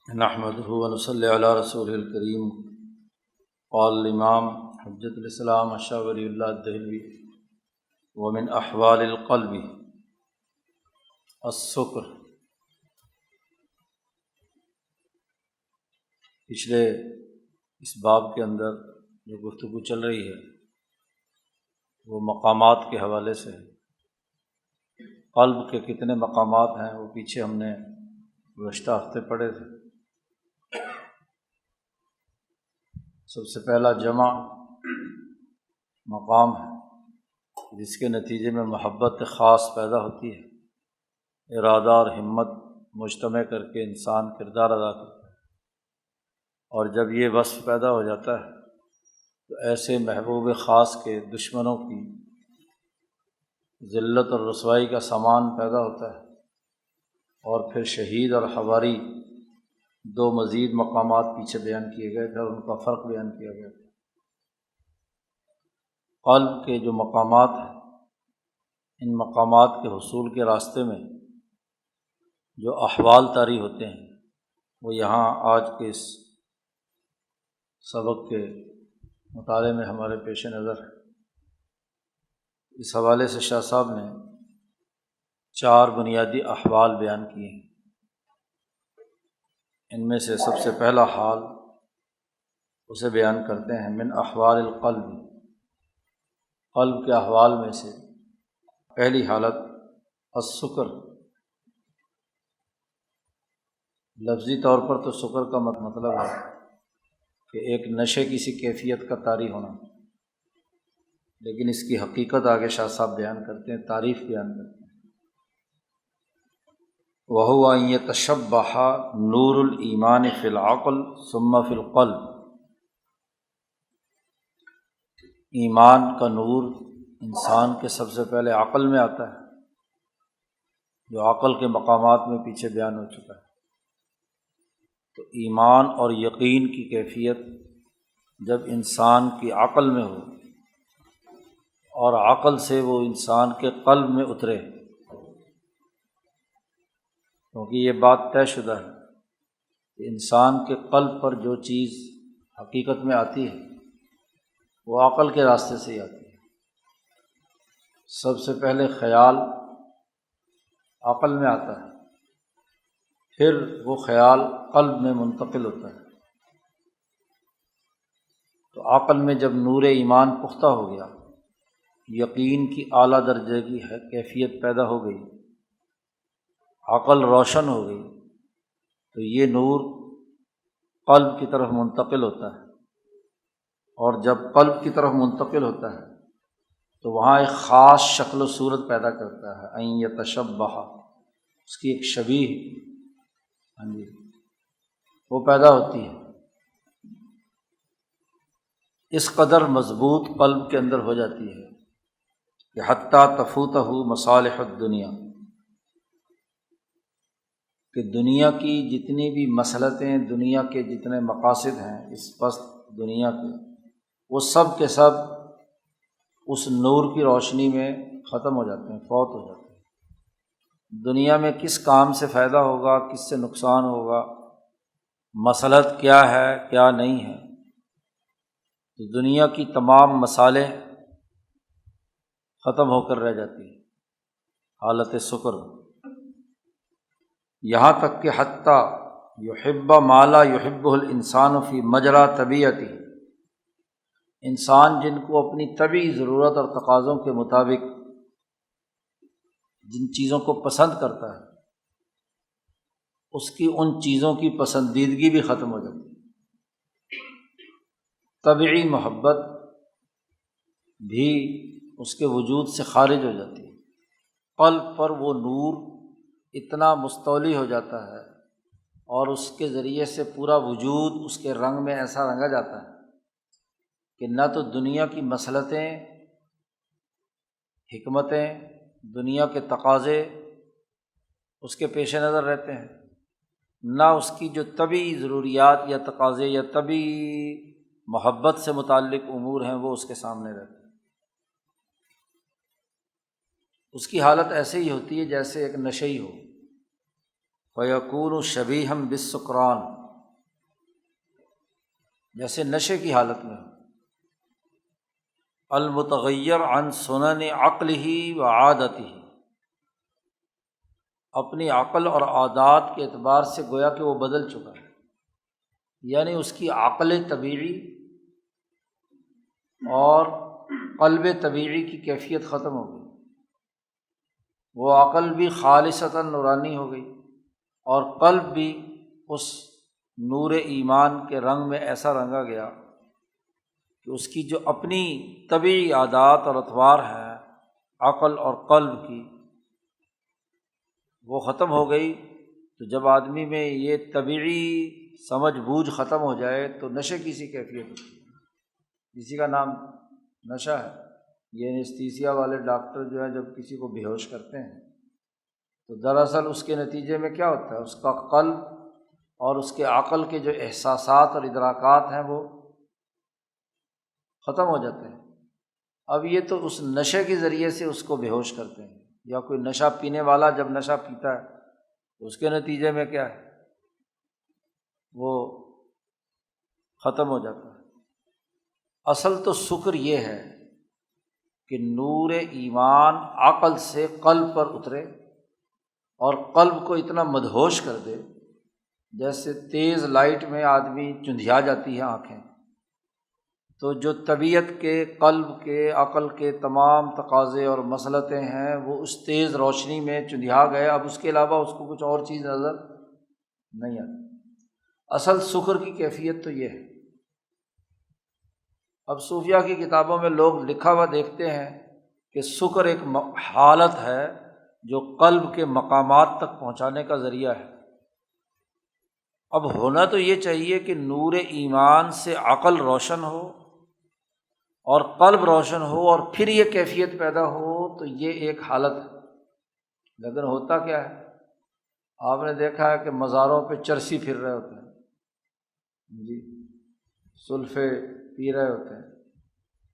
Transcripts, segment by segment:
نحمدہ ونصلی علی رسول الکریم۔ قال الامام حجۃ الاسلام شاہ ولی اللہ الدہلوی ومن احوال القلب السکر۔ پچھلے اس باب کے اندر جو گفتگو چل رہی ہے وہ مقامات کے حوالے سے ہے۔ قلب کے کتنے مقامات ہیں وہ پیچھے ہم نے گزشتہ ہفتے پڑھے تھے۔ سب سے پہلا جمع مقام ہے جس کے نتیجے میں محبت خاص پیدا ہوتی ہے، ارادہ اور ہمت مجتمع کر کے انسان کردار ادا کرتا ہے، اور جب یہ وصف پیدا ہو جاتا ہے تو ایسے محبوب خاص کے دشمنوں کی ذلت اور رسوائی کا سامان پیدا ہوتا ہے۔ اور پھر شہید اور حواری دو مزید مقامات پیچھے بیان کیے گئے تھے اور ان کا فرق بیان کیا گیا تھا۔ قلب کے جو مقامات ہیں، ان مقامات کے حصول کے راستے میں جو احوال طاری ہوتے ہیں وہ یہاں آج کے اس سبق کے مطالعے میں ہمارے پیش نظر ہے۔ اس حوالے سے شاہ صاحب نے 4 بنیادی احوال بیان کیے ہیں۔ ان میں سے سب سے پہلا حال اسے بیان کرتے ہیں، من احوال القلب، قلب کے احوال میں سے پہلی حالت السکر۔ لفظی طور پر تو سکر کا مطلب ہے کہ ایک نشے کی سی کیفیت کا طاری ہونا، لیکن اس کی حقیقت آگے شاہ صاحب بیان کرتے ہیں، تعریف بیان کرتے ہیں۔ وَهُوَ أَن يَتَشَبَّحَ نُورُ الْإِيمَانِ فِي الْعَقْلِ ثُمَّ فِي الْقَلْبِ۔ ایمان کا نور انسان کے سب سے پہلے عقل میں آتا ہے، جو عقل کے مقامات میں پیچھے بیان ہو چکا ہے۔ تو ایمان اور یقین کی کیفیت جب انسان کی عقل میں ہو اور عقل سے وہ انسان کے قلب میں اترے، کیونکہ یہ بات طے شدہ ہے کہ انسان کے قلب پر جو چیز حقیقت میں آتی ہے وہ عقل کے راستے سے ہی آتی ہے۔ سب سے پہلے خیال عقل میں آتا ہے، پھر وہ خیال قلب میں منتقل ہوتا ہے۔ تو عقل میں جب نور ایمان پختہ ہو گیا، یقین کی اعلیٰ درجے کی کیفیت پیدا ہو گئی، عقل روشن ہو گئی، تو یہ نور قلب کی طرف منتقل ہوتا ہے، اور جب قلب کی طرف منتقل ہوتا ہے تو وہاں ایک خاص شکل و صورت پیدا کرتا ہے، ان یتشبہ، اس کی ایک شبیہ وہ پیدا ہوتی ہے۔ اس قدر مضبوط قلب کے اندر ہو جاتی ہے کہ حتیٰ تفوتہ مصالح الدنیا، کہ دنیا کی جتنی بھی مصلحتیں، دنیا کے جتنے مقاصد ہیں اس پست دنیا کے، وہ سب کے سب اس نور کی روشنی میں ختم ہو جاتے ہیں، فوت ہو جاتے ہیں۔ دنیا میں کس کام سے فائدہ ہوگا، کس سے نقصان ہوگا، مصلحت کیا ہے کیا نہیں ہے، تو دنیا کی تمام مصالح ختم ہو کر رہ جاتی ہے حالت سکر۔ یہاں تک کہ حتیٰ یحب ما لا یحبہ الانسان فی مجرا طبیعتی، انسان جن کو اپنی طبعی ضرورت اور تقاضوں کے مطابق جن چیزوں کو پسند کرتا ہے، اس کی ان چیزوں کی پسندیدگی بھی ختم ہو جاتی ہے۔ طبعی محبت بھی اس کے وجود سے خارج ہو جاتی ہے۔ قلب پر وہ نور اتنا مستولی ہو جاتا ہے اور اس کے ذریعے سے پورا وجود اس کے رنگ میں ایسا رنگا جاتا ہے کہ نہ تو دنیا کی مصلحتیں، حکمتیں، دنیا کے تقاضے اس کے پیش نظر رہتے ہیں، نہ اس کی جو طبعی ضروریات یا تقاضے یا طبعی محبت سے متعلق امور ہیں وہ اس کے سامنے رہتے ہیں۔ اس کی حالت ایسے ہی ہوتی ہے جیسے ایک نشئی ہو، فَيَكُونُ شَبِيهًا بِالسُّكْرَانِ، جیسے نشے کی حالت میں ہو۔ المتغیر عن سنن عقلہ و عادتہ، اپنی عقل اور عادات کے اعتبار سے گویا کہ وہ بدل چکا ہے، یعنی اس کی عقل طبیعی اور قلب طبیعی کی کیفیت ختم ہو گئی، وہ عقل بھی خالصتاً نورانی ہو گئی اور قلب بھی اس نور ایمان کے رنگ میں ایسا رنگا گیا کہ اس کی جو اپنی طبیعی عادات اور اطوار ہیں عقل اور قلب کی، وہ ختم ہو گئی۔ تو جب آدمی میں یہ طبیعی سمجھ بوجھ ختم ہو جائے تو نشے کی سی کیفیت ہوتی ہے۔ کسی کا نام نشہ ہے، یہ انیستھیسیا والے ڈاکٹر جو ہیں جب کسی کو بے ہوش کرتے ہیں تو دراصل اس کے نتیجے میں کیا ہوتا ہے، اس کا قلب اور اس کے عقل کے جو احساسات اور ادراکات ہیں وہ ختم ہو جاتے ہیں۔ اب یہ تو اس نشے کے ذریعے سے اس کو بے ہوش کرتے ہیں، یا کوئی نشہ پینے والا جب نشہ پیتا ہے تو اس کے نتیجے میں کیا ہے، وہ ختم ہو جاتا ہے۔ اصل تو سکر یہ ہے کہ نور ایمان عقل سے قلب پر اترے اور قلب کو اتنا مدہوش کر دے، جیسے تیز لائٹ میں آدمی چندھیا جاتی ہے آنکھیں، تو جو طبیعت کے، قلب کے، عقل کے تمام تقاضے اور مصلحتیں ہیں وہ اس تیز روشنی میں چندھیا گئے، اب اس کے علاوہ اس کو کچھ اور چیز نظر نہیں آتی۔ اصل سکر کی کیفیت تو یہ ہے۔ اب صوفیہ کی کتابوں میں لوگ لکھا ہوا دیکھتے ہیں کہ سکر ایک حالت ہے جو قلب کے مقامات تک پہنچانے کا ذریعہ ہے۔ اب ہونا تو یہ چاہیے کہ نور ایمان سے عقل روشن ہو اور قلب روشن ہو اور پھر یہ کیفیت پیدا ہو، تو یہ ایک حالت ہے۔ لیکن ہوتا کیا ہے، آپ نے دیکھا ہے کہ مزاروں پہ چرسی پھر رہے ہوتے ہیں جی، سلفے پی رہے ہوتے ہیں،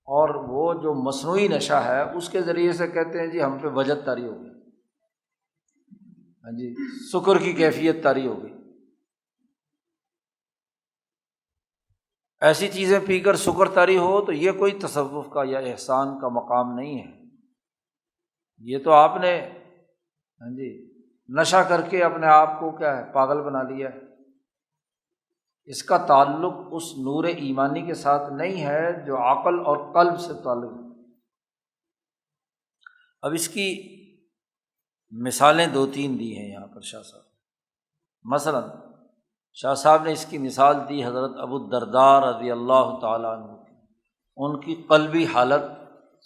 اور وہ جو مصنوعی نشہ ہے اس کے ذریعے سے کہتے ہیں جی ہم پہ وجد طاری ہو گئی، ہاں جی، سکر کی کیفیت طاری ہو گئی۔ ایسی چیزیں پی کر سکر طاری ہو تو یہ کوئی تصوف کا یا احسان کا مقام نہیں ہے، یہ تو آپ نے ہاں جی نشہ کر کے اپنے آپ کو کیا ہے، پاگل بنا لیا ہے۔ اس کا تعلق اس نور ایمانی کے ساتھ نہیں ہے جو عقل اور قلب سے تعلق ہے۔ اب اس کی مثالیں دو تین دی ہیں یہاں پر شاہ صاحب۔ مثلاً شاہ صاحب نے اس کی مثال دی حضرت ابو الدرداء رضی اللہ تعالیٰ عنہ کی۔ ان کی قلبی حالت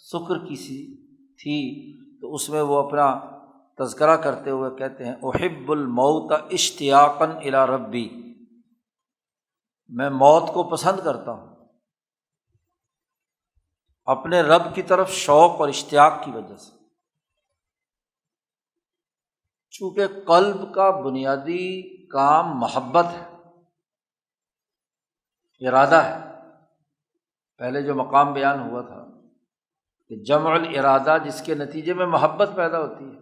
سکر کی سی تھی، تو اس میں وہ اپنا تذکرہ کرتے ہوئے کہتے ہیں احب الموت اشتیاقا الی ربی، میں موت کو پسند کرتا ہوں اپنے رب کی طرف شوق اور اشتیاق کی وجہ سے۔ چونکہ قلب کا بنیادی کام محبت ہے، ارادہ ہے۔ پہلے جو مقام بیان ہوا تھا کہ جمع الارادہ، جس کے نتیجے میں محبت پیدا ہوتی ہے،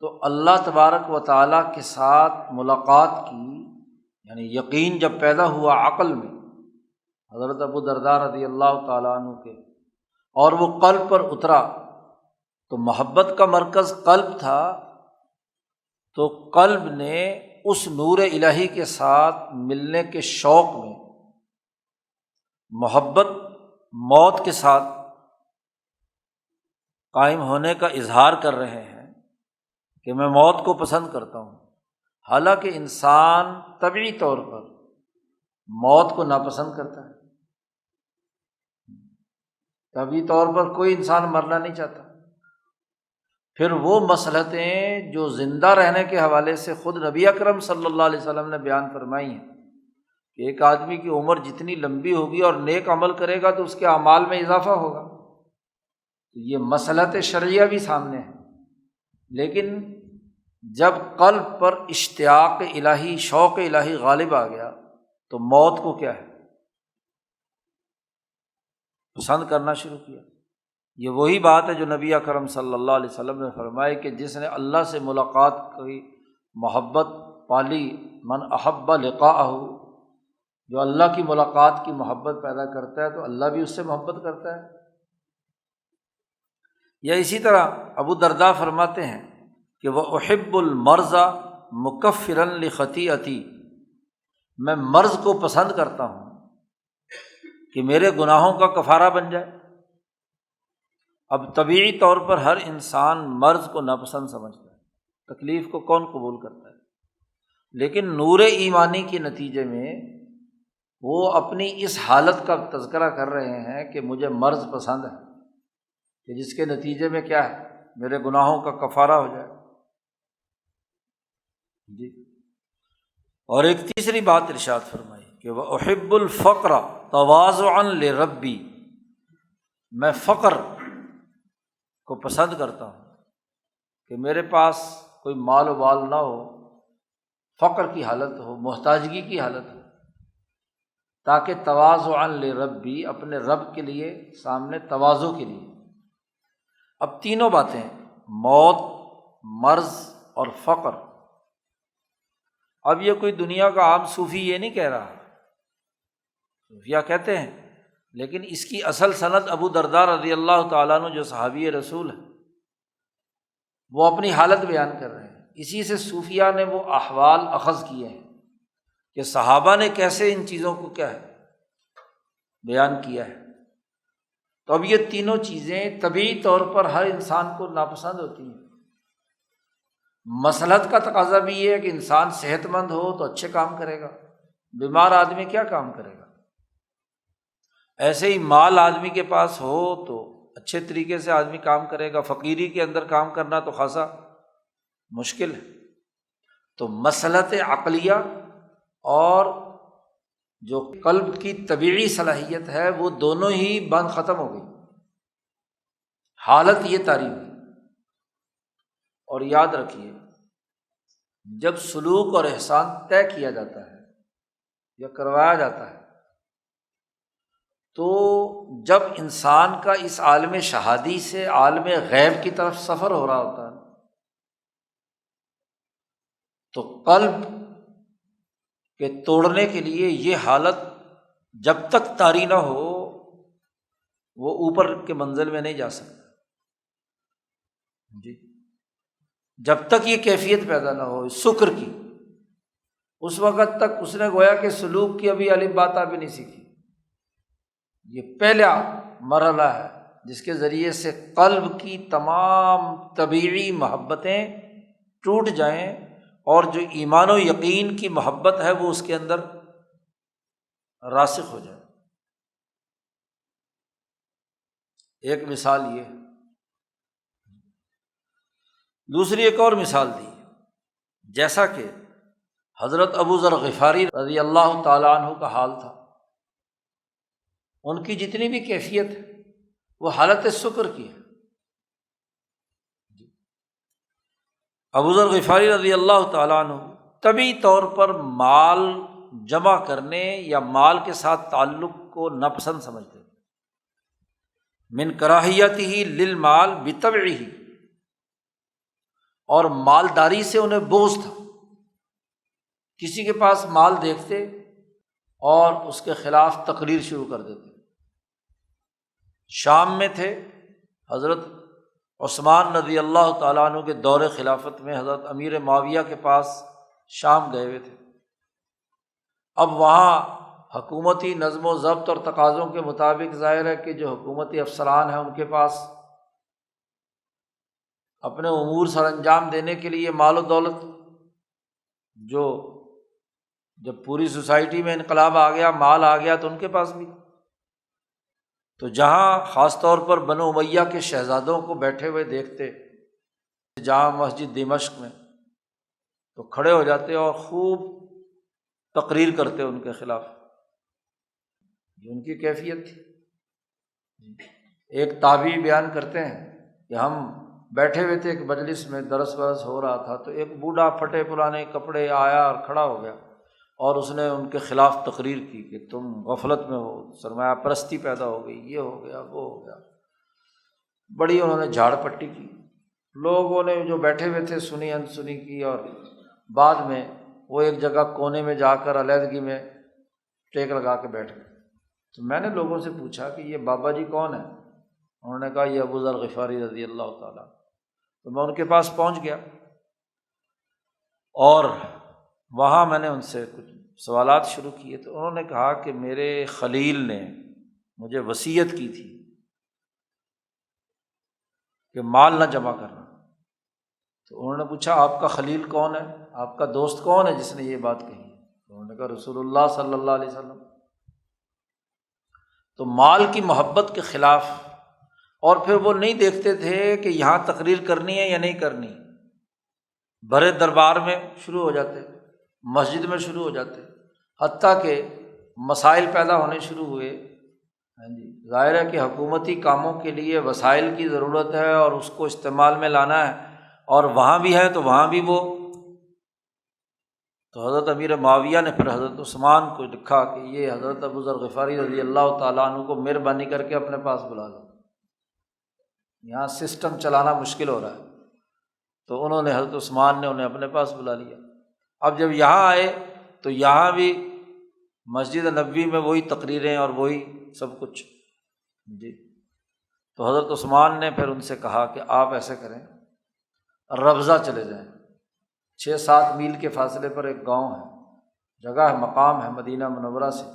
تو اللہ تبارک و تعالیٰ کے ساتھ ملاقات کی، یعنی یقین جب پیدا ہوا عقل میں حضرت ابو الدرداء رضی اللہ تعالیٰ عنہ کے، اور وہ قلب پر اترا، تو محبت کا مرکز قلب تھا، تو قلب نے اس نور الہی کے ساتھ ملنے کے شوق میں محبت موت کے ساتھ قائم ہونے کا اظہار کر رہے ہیں کہ میں موت کو پسند کرتا ہوں، حالانکہ انسان طبعی طور پر موت کو ناپسند کرتا ہے۔ طبعی طور پر کوئی انسان مرنا نہیں چاہتا۔ پھر وہ مصلحتیں جو زندہ رہنے کے حوالے سے خود نبی اکرم صلی اللہ علیہ وسلم نے بیان فرمائی ہیں کہ ایک آدمی کی عمر جتنی لمبی ہوگی اور نیک عمل کرے گا تو اس کے اعمال میں اضافہ ہوگا، تو یہ مصلحت شرعیہ بھی سامنے ہے۔ لیکن جب قلب پر اشتیاق الہی، شوق الہی غالب آ گیا تو موت کو کیا ہے، پسند کرنا شروع کیا۔ یہ وہی بات ہے جو نبی اکرم صلی اللہ علیہ وسلم نے فرمائی کہ جس نے اللہ سے ملاقات کی محبت پالی، من احب لقاءہ، جو اللہ کی ملاقات کی محبت پیدا کرتا ہے تو اللہ بھی اس سے محبت کرتا ہے۔ یا اسی طرح ابو درداء فرماتے ہیں کہ وہ احب المرض مکفرا لخطیئتی، میں مرض کو پسند کرتا ہوں کہ میرے گناہوں کا کفارہ بن جائے۔ اب طبیعی طور پر ہر انسان مرض کو ناپسند سمجھتا ہے، تکلیف کو کون قبول کرتا ہے، لیکن نور ایمانی کے نتیجے میں وہ اپنی اس حالت کا تذکرہ کر رہے ہیں کہ مجھے مرض پسند ہے کہ جس کے نتیجے میں کیا ہے، میرے گناہوں کا کفارہ ہو جائے۔ جی، اور ایک تیسری بات ارشاد فرمائی کہ وہ احب الفقر تواضعا لربی، میں فقر کو پسند کرتا ہوں کہ میرے پاس کوئی مال و بال نہ ہو، فقر کی حالت ہو، محتاجگی کی حالت ہو، تاکہ تواضعا لربی، اپنے رب کے لیے سامنے تواضع کے لیے۔ اب تینوں باتیں، موت، مرض اور فقر، اب یہ کوئی دنیا کا عام صوفی یہ نہیں کہہ رہا، صوفیہ کہتے ہیں، لیکن اس کی اصل سند ابو درداء رضی اللہ تعالیٰ عنہ جو صحابی رسول ہے وہ اپنی حالت بیان کر رہے ہیں۔ اسی سے صوفیہ نے وہ احوال اخذ کیے ہیں کہ صحابہ نے کیسے ان چیزوں کو کیا ہے بیان کیا ہے۔ تو اب یہ تینوں چیزیں طبیعی طور پر ہر انسان کو ناپسند ہوتی ہیں۔ مصلحت کا تقاضا بھی یہ ہے کہ انسان صحت مند ہو تو اچھے کام کرے گا، بیمار آدمی کیا کام کرے گا؟ ایسے ہی مال آدمی کے پاس ہو تو اچھے طریقے سے آدمی کام کرے گا، فقیری کے اندر کام کرنا تو خاصا مشکل ہے۔ تو مصلحت عقلیہ اور جو قلب کی طبیعی صلاحیت ہے وہ دونوں ہی بند ختم ہو گئی، حالت یہ طاری ہوئی۔ اور یاد رکھیے، جب سلوک اور احسان طے کیا جاتا ہے یا کروایا جاتا ہے تو جب انسان کا اس عالم شہادی سے عالم غیب کی طرف سفر ہو رہا ہوتا ہے تو قلب کے توڑنے کے لیے یہ حالت جب تک طاری نہ ہو وہ اوپر کے منزل میں نہیں جا سکتا۔ جی، جب تک یہ کیفیت پیدا نہ ہو شکر کی، اس وقت تک اس نے گویا کہ سلوک کی ابھی الف بات بھی نہیں سیکھی۔ یہ پہلا مرحلہ ہے جس کے ذریعے سے قلب کی تمام طبیعی محبتیں ٹوٹ جائیں اور جو ایمان و یقین کی محبت ہے وہ اس کے اندر راسخ ہو جائے۔ ایک مثال یہ، دوسری ایک اور مثال دی، جیسا کہ حضرت ابو ذر غفاری رضی اللہ تعالیٰ عنہ کا حال تھا، ان کی جتنی بھی کیفیت ہے وہ حالت شکر کی ہے۔ ابو ذر غفاری رضی اللہ تعالیٰ عنہ طبعی طور پر مال جمع کرنے یا مال کے ساتھ تعلق کو ناپسند سمجھتے، من کراہیتہ للمال بطبعہ، اور مالداری سے انہیں بغض تھا۔ کسی کے پاس مال دیکھتے اور اس کے خلاف تقریر شروع کر دیتے۔ شام میں تھے، حضرت عثمان رضی اللہ تعالیٰ عنہ کے دور خلافت میں حضرت امیر معاویہ کے پاس شام گئے ہوئے تھے۔ اب وہاں حکومتی نظم و ضبط اور تقاضوں کے مطابق ظاہر ہے کہ جو حکومتی افسران ہیں ان کے پاس اپنے امور سر انجام دینے کے لیے مال و دولت، جو جب پوری سوسائٹی میں انقلاب آ گیا، مال آ گیا تو ان کے پاس بھی، تو جہاں خاص طور پر بنو امیہ کے شہزادوں کو بیٹھے ہوئے دیکھتے جامع مسجد دمشق میں تو کھڑے ہو جاتے اور خوب تقریر کرتے ان کے خلاف، جو ان کی کیفیت تھی۔ ایک تابعی بیان کرتے ہیں کہ ہم بیٹھے ہوئے تھے ایک مجلس میں، درس ورس ہو رہا تھا، تو ایک بوڑھا پھٹے پرانے کپڑے آیا اور کھڑا ہو گیا اور اس نے ان کے خلاف تقریر کی کہ تم غفلت میں ہو، سرمایہ پرستی پیدا ہو گئی، یہ ہو گیا وہ ہو گیا، بڑی انہوں نے جھاڑ پٹی کی۔ لوگوں نے جو بیٹھے ہوئے تھے سنی انسنی کی، اور بعد میں وہ ایک جگہ کونے میں جا کر علیحدگی میں ٹیک لگا کے بیٹھ گئے۔ تو میں نے لوگوں سے پوچھا کہ یہ بابا جی کون ہیں؟ انہوں نے کہا یہ ابو ذر غفاری رضی اللہ تعالیٰ۔ تو میں ان کے پاس پہنچ گیا اور وہاں میں نے ان سے کچھ سوالات شروع کیے۔ تو انہوں نے کہا کہ میرے خلیل نے مجھے وصیت کی تھی کہ مال نہ جمع کرنا۔ تو انہوں نے پوچھا آپ کا خلیل کون ہے، آپ کا دوست کون ہے جس نے یہ بات کہی؟ انہوں نے کہا رسول اللہ صلی اللہ علیہ وسلم۔ تو مال کی محبت کے خلاف، اور پھر وہ نہیں دیکھتے تھے کہ یہاں تقریر کرنی ہے یا نہیں کرنی، بڑے دربار میں شروع ہو جاتے، مسجد میں شروع ہو جاتے، حتیٰ کہ مسائل پیدا ہونے شروع ہوئے۔ ہاں جی، ظاہر ہے کہ حکومتی کاموں کے لیے وسائل کی ضرورت ہے اور اس کو استعمال میں لانا ہے، اور وہاں بھی ہے تو وہاں بھی وہ۔ تو حضرت امیر معاویہ نے پھر حضرت عثمان کو لکھا کہ یہ حضرت ابو ذر غفاری رضی اللہ تعالیٰ عنہ کو مہربانی کر کے اپنے پاس بلا لو، یہاں سسٹم چلانا مشکل ہو رہا ہے۔ تو انہوں نے حضرت عثمان نے انہیں اپنے پاس بلا لیا۔ اب جب یہاں آئے تو یہاں بھی مسجد نبوی میں وہی تقریریں اور وہی سب کچھ جی۔ تو حضرت عثمان نے پھر ان سے کہا کہ آپ ایسے کریں، ربضہ چلے جائیں، 6-7 میل کے فاصلے پر ایک گاؤں ہے، جگہ ہے، مقام ہے مدینہ منورہ سے،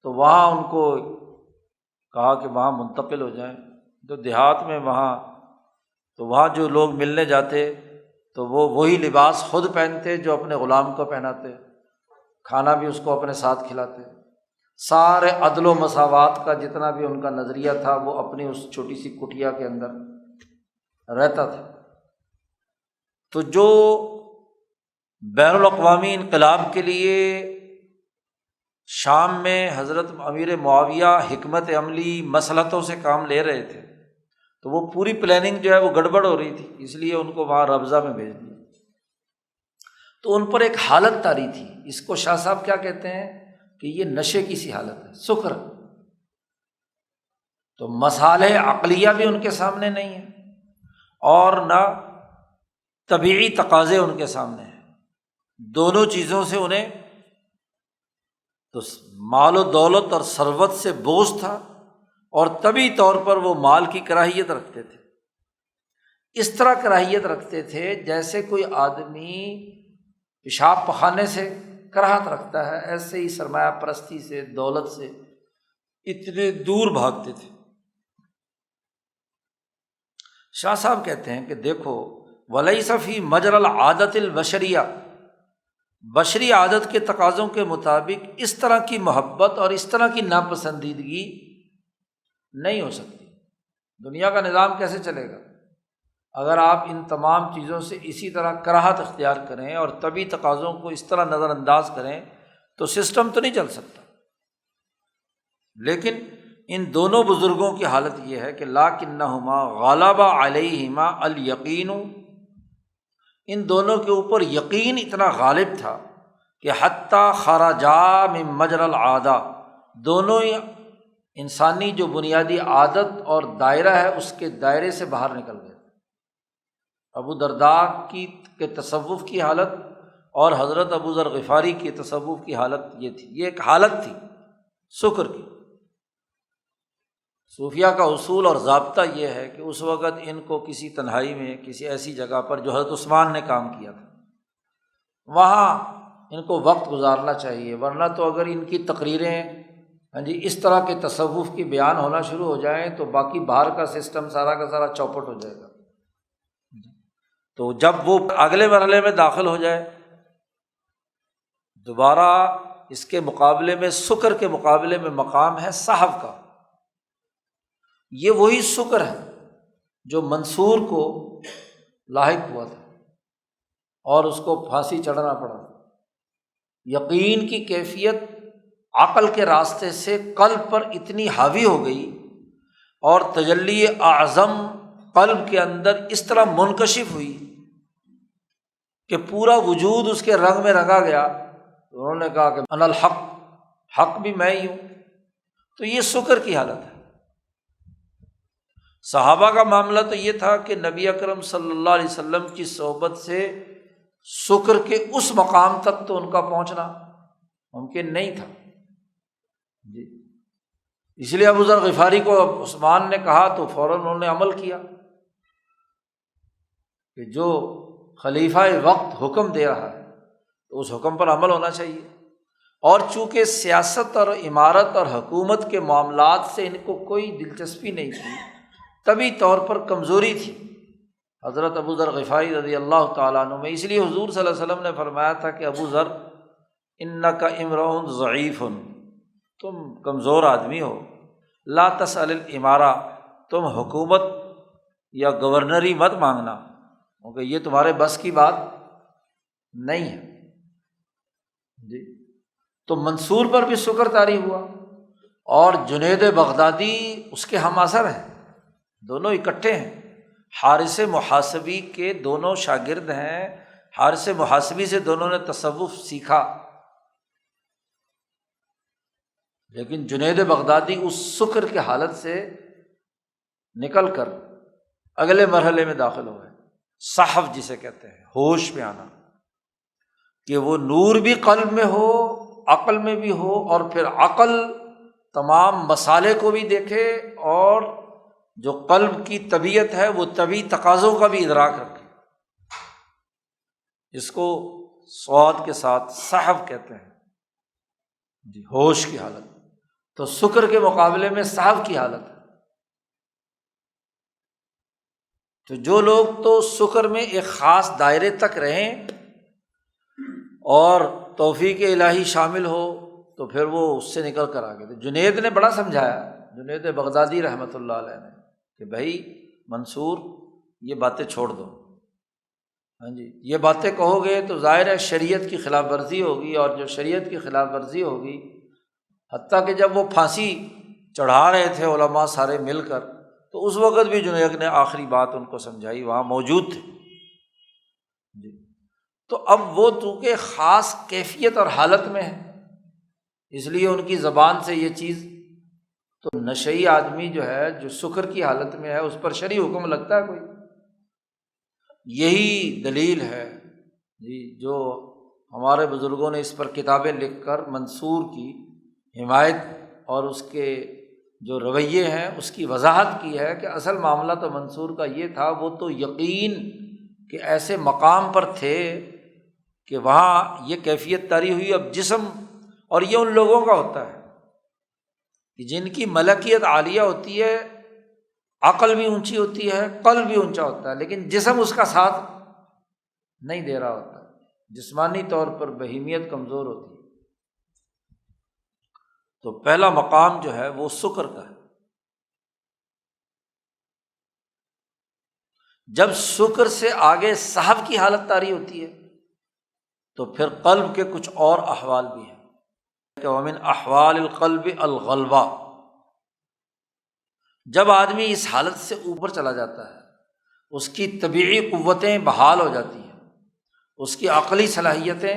تو وہاں ان کو کہا کہ وہاں منتقل ہو جائیں۔ جو دیہات میں وہاں، تو وہاں جو لوگ ملنے جاتے تو وہ وہی لباس خود پہنتے جو اپنے غلام کو پہناتے، کھانا بھی اس کو اپنے ساتھ کھلاتے، سارے عدل و مساوات کا جتنا بھی ان کا نظریہ تھا وہ اپنی اس چھوٹی سی کٹیا کے اندر رہتا تھا۔ تو جو بین الاقوامی انقلاب کے لیے شام میں حضرت امیر معاویہ حکمت عملی مصلحتوں سے کام لے رہے تھے، تو وہ پوری پلاننگ جو ہے وہ گڑبڑ ہو رہی تھی، اس لیے ان کو وہاں ربضہ میں بھیج دیا۔ تو ان پر ایک حالت طاری تھی، اس کو شاہ صاحب کیا کہتے ہیں کہ یہ نشے کی سی حالت ہے، سکر۔ تو مصالح عقلیہ بھی ان کے سامنے نہیں ہے اور نہ طبیعی تقاضے ان کے سامنے ہیں، دونوں چیزوں سے انہیں تو مال و دولت اور ثروت سے بوجھ تھا، اور طبعی طور پر وہ مال کی کراہیت رکھتے تھے۔ اس طرح کراہیت رکھتے تھے جیسے کوئی آدمی پیشاب پخانے سے کراہت رکھتا ہے، ایسے ہی سرمایہ پرستی سے، دولت سے اتنے دور بھاگتے تھے۔ شاہ صاحب کہتے ہیں کہ دیکھو وَلَيْسَ فِي مَجْرَى الْعَادَةِ الْبَشَرِيَّةِ، بشری عادت کے تقاضوں کے مطابق اس طرح کی محبت اور اس طرح کی ناپسندیدگی نہیں ہو سکتی۔ دنیا کا نظام کیسے چلے گا اگر آپ ان تمام چیزوں سے اسی طرح کراہت اختیار کریں اور طبی تقاضوں کو اس طرح نظر انداز کریں، تو سسٹم تو نہیں چل سکتا۔ لیکن ان دونوں بزرگوں کی حالت یہ ہے کہ لَكِنَّهُمَا غَلَبَ عَلَيْهِمَا الْيَقِينُ، ان دونوں کے اوپر یقین اتنا غالب تھا کہ حتیٰ خرجا من مجرى العادہ، دونوں انسانی جو بنیادی عادت اور دائرہ ہے اس کے دائرے سے باہر نکل گئے۔ ابو درداء کے تصوف کی حالت اور حضرت ابو ذر غفاری کی تصوف کی حالت یہ تھی، یہ ایک حالت تھی شکر کی۔ صوفیہ کا اصول اور ضابطہ یہ ہے کہ اس وقت ان کو کسی تنہائی میں، کسی ایسی جگہ پر جو حضرت عثمان نے کام کیا تھا وہاں ان کو وقت گزارنا چاہیے، ورنہ تو اگر ان کی تقریریں اس طرح کے تصوف کی بیان ہونا شروع ہو جائیں تو باقی باہر کا سسٹم سارا کا سارا چوپٹ ہو جائے گا۔ تو جب وہ اگلے مرحلے میں داخل ہو جائے، دوبارہ اس کے مقابلے میں سکر کے مقابلے میں مقام ہے صحف کا۔ یہ وہی سکر ہے جو منصور کو لاحق ہوا تھا اور اس کو پھانسی چڑھنا پڑا۔ یقین کی کیفیت عقل کے راستے سے قلب پر اتنی حاوی ہو گئی اور تجلی اعظم قلب کے اندر اس طرح منکشف ہوئی کہ پورا وجود اس کے رنگ میں رنگا گیا۔ انہوں نے کہا کہ انا الحق، حق بھی میں ہی ہوں۔ تو یہ سکر کی حالت ہے۔ صحابہ کا معاملہ تو یہ تھا کہ نبی اکرم صلی اللہ علیہ وسلم کی صحبت سے سکر کے اس مقام تک تو ان کا پہنچنا ممکن نہیں تھا، جی اس لیے ابو ذر غفاری کو عثمان نے کہا تو فوراً انہوں نے عمل کیا کہ جو خلیفہ وقت حکم دے رہا ہے تو اس حکم پر عمل ہونا چاہیے۔ اور چونکہ سیاست اور عمارت اور حکومت کے معاملات سے ان کو کوئی دلچسپی نہیں تھی، طبی طور پر کمزوری تھی حضرت ابو ذر غفاری رضی اللہ تعالیٰ عنہ میں، اس لیے حضور صلی اللہ علیہ وسلم نے فرمایا تھا کہ ابو ذر انک امرؤ ضعیف، تم کمزور آدمی ہو، لا تسأل الامارہ، تم حکومت یا گورنری مت مانگنا کیونکہ یہ تمہارے بس کی بات نہیں ہے۔ جی تو منصور پر بھی شکر طاری ہوا، اور جنید بغدادی اس کے ہم اثر ہیں، دونوں اکٹھے ہیں، حارث محاسبی کے دونوں شاگرد ہیں، حارث محاسبی سے دونوں نے تصوف سیکھا، لیکن جنید بغدادی اس سکر کی حالت سے نکل کر اگلے مرحلے میں داخل ہوئے، صحو جسے کہتے ہیں، ہوش میں آنا، کہ وہ نور بھی قلب میں ہو، عقل میں بھی ہو، اور پھر عقل تمام مسالے کو بھی دیکھے، اور جو قلب کی طبیعت ہے وہ طبعی تقاضوں کا بھی ادراک رکھے، اس کو صاد کے ساتھ صحو کہتے ہیں جی، ہوش کی حالت۔ تو سکر کے مقابلے میں صحو کی حالت ہے۔ تو جو لوگ تو سکر میں ایک خاص دائرے تک رہیں اور توفیق الہی شامل ہو تو پھر وہ اس سے نکل کر آگے۔ تو جنید نے بڑا سمجھایا، جنید بغدادی رحمۃ اللہ علیہ نے، کہ بھائی منصور یہ باتیں چھوڑ دو، ہاں جی یہ باتیں کہو گے تو ظاہر ہے شریعت کی خلاف ورزی ہوگی، اور جو شریعت کی خلاف ورزی ہوگی، حتیٰ کہ جب وہ پھانسی چڑھا رہے تھے علماء سارے مل کر، تو اس وقت بھی جنید نے آخری بات ان کو سمجھائی، وہاں موجود تھے جی۔ تو اب وہ چونکہ خاص کیفیت اور حالت میں ہے، اس لیے ان کی زبان سے یہ چیز، تو نشئی آدمی جو ہے، جو سکر کی حالت میں ہے، اس پر شرعی حکم لگتا ہے کوئی؟ یہی دلیل ہے جی، جو ہمارے بزرگوں نے اس پر کتابیں لکھ کر منصور کی حمایت اور اس کے جو رویے ہیں اس کی وضاحت کی ہے، کہ اصل معاملہ تو منصور کا یہ تھا، وہ تو یقین کہ ایسے مقام پر تھے کہ وہاں یہ کیفیت طاری ہوئی۔ اب جسم، اور یہ ان لوگوں کا ہوتا ہے کہ جن کی ملکیت عالیہ ہوتی ہے، عقل بھی اونچی ہوتی ہے، قلب بھی اونچا ہوتا ہے، لیکن جسم اس کا ساتھ نہیں دے رہا ہوتا، جسمانی طور پر بہیمیت کمزور ہوتی ہے۔ تو پہلا مقام جو ہے وہ سکر کا ہے۔ جب سکر سے آگے صحو کی حالت طاری ہوتی ہے تو پھر قلب کے کچھ اور احوال بھی ہیں، کہ ومن احوال القلب الغلبہ، جب آدمی اس حالت سے اوپر چلا جاتا ہے، اس کی طبیعی قوتیں بحال ہو جاتی ہیں، اس کی عقلی صلاحیتیں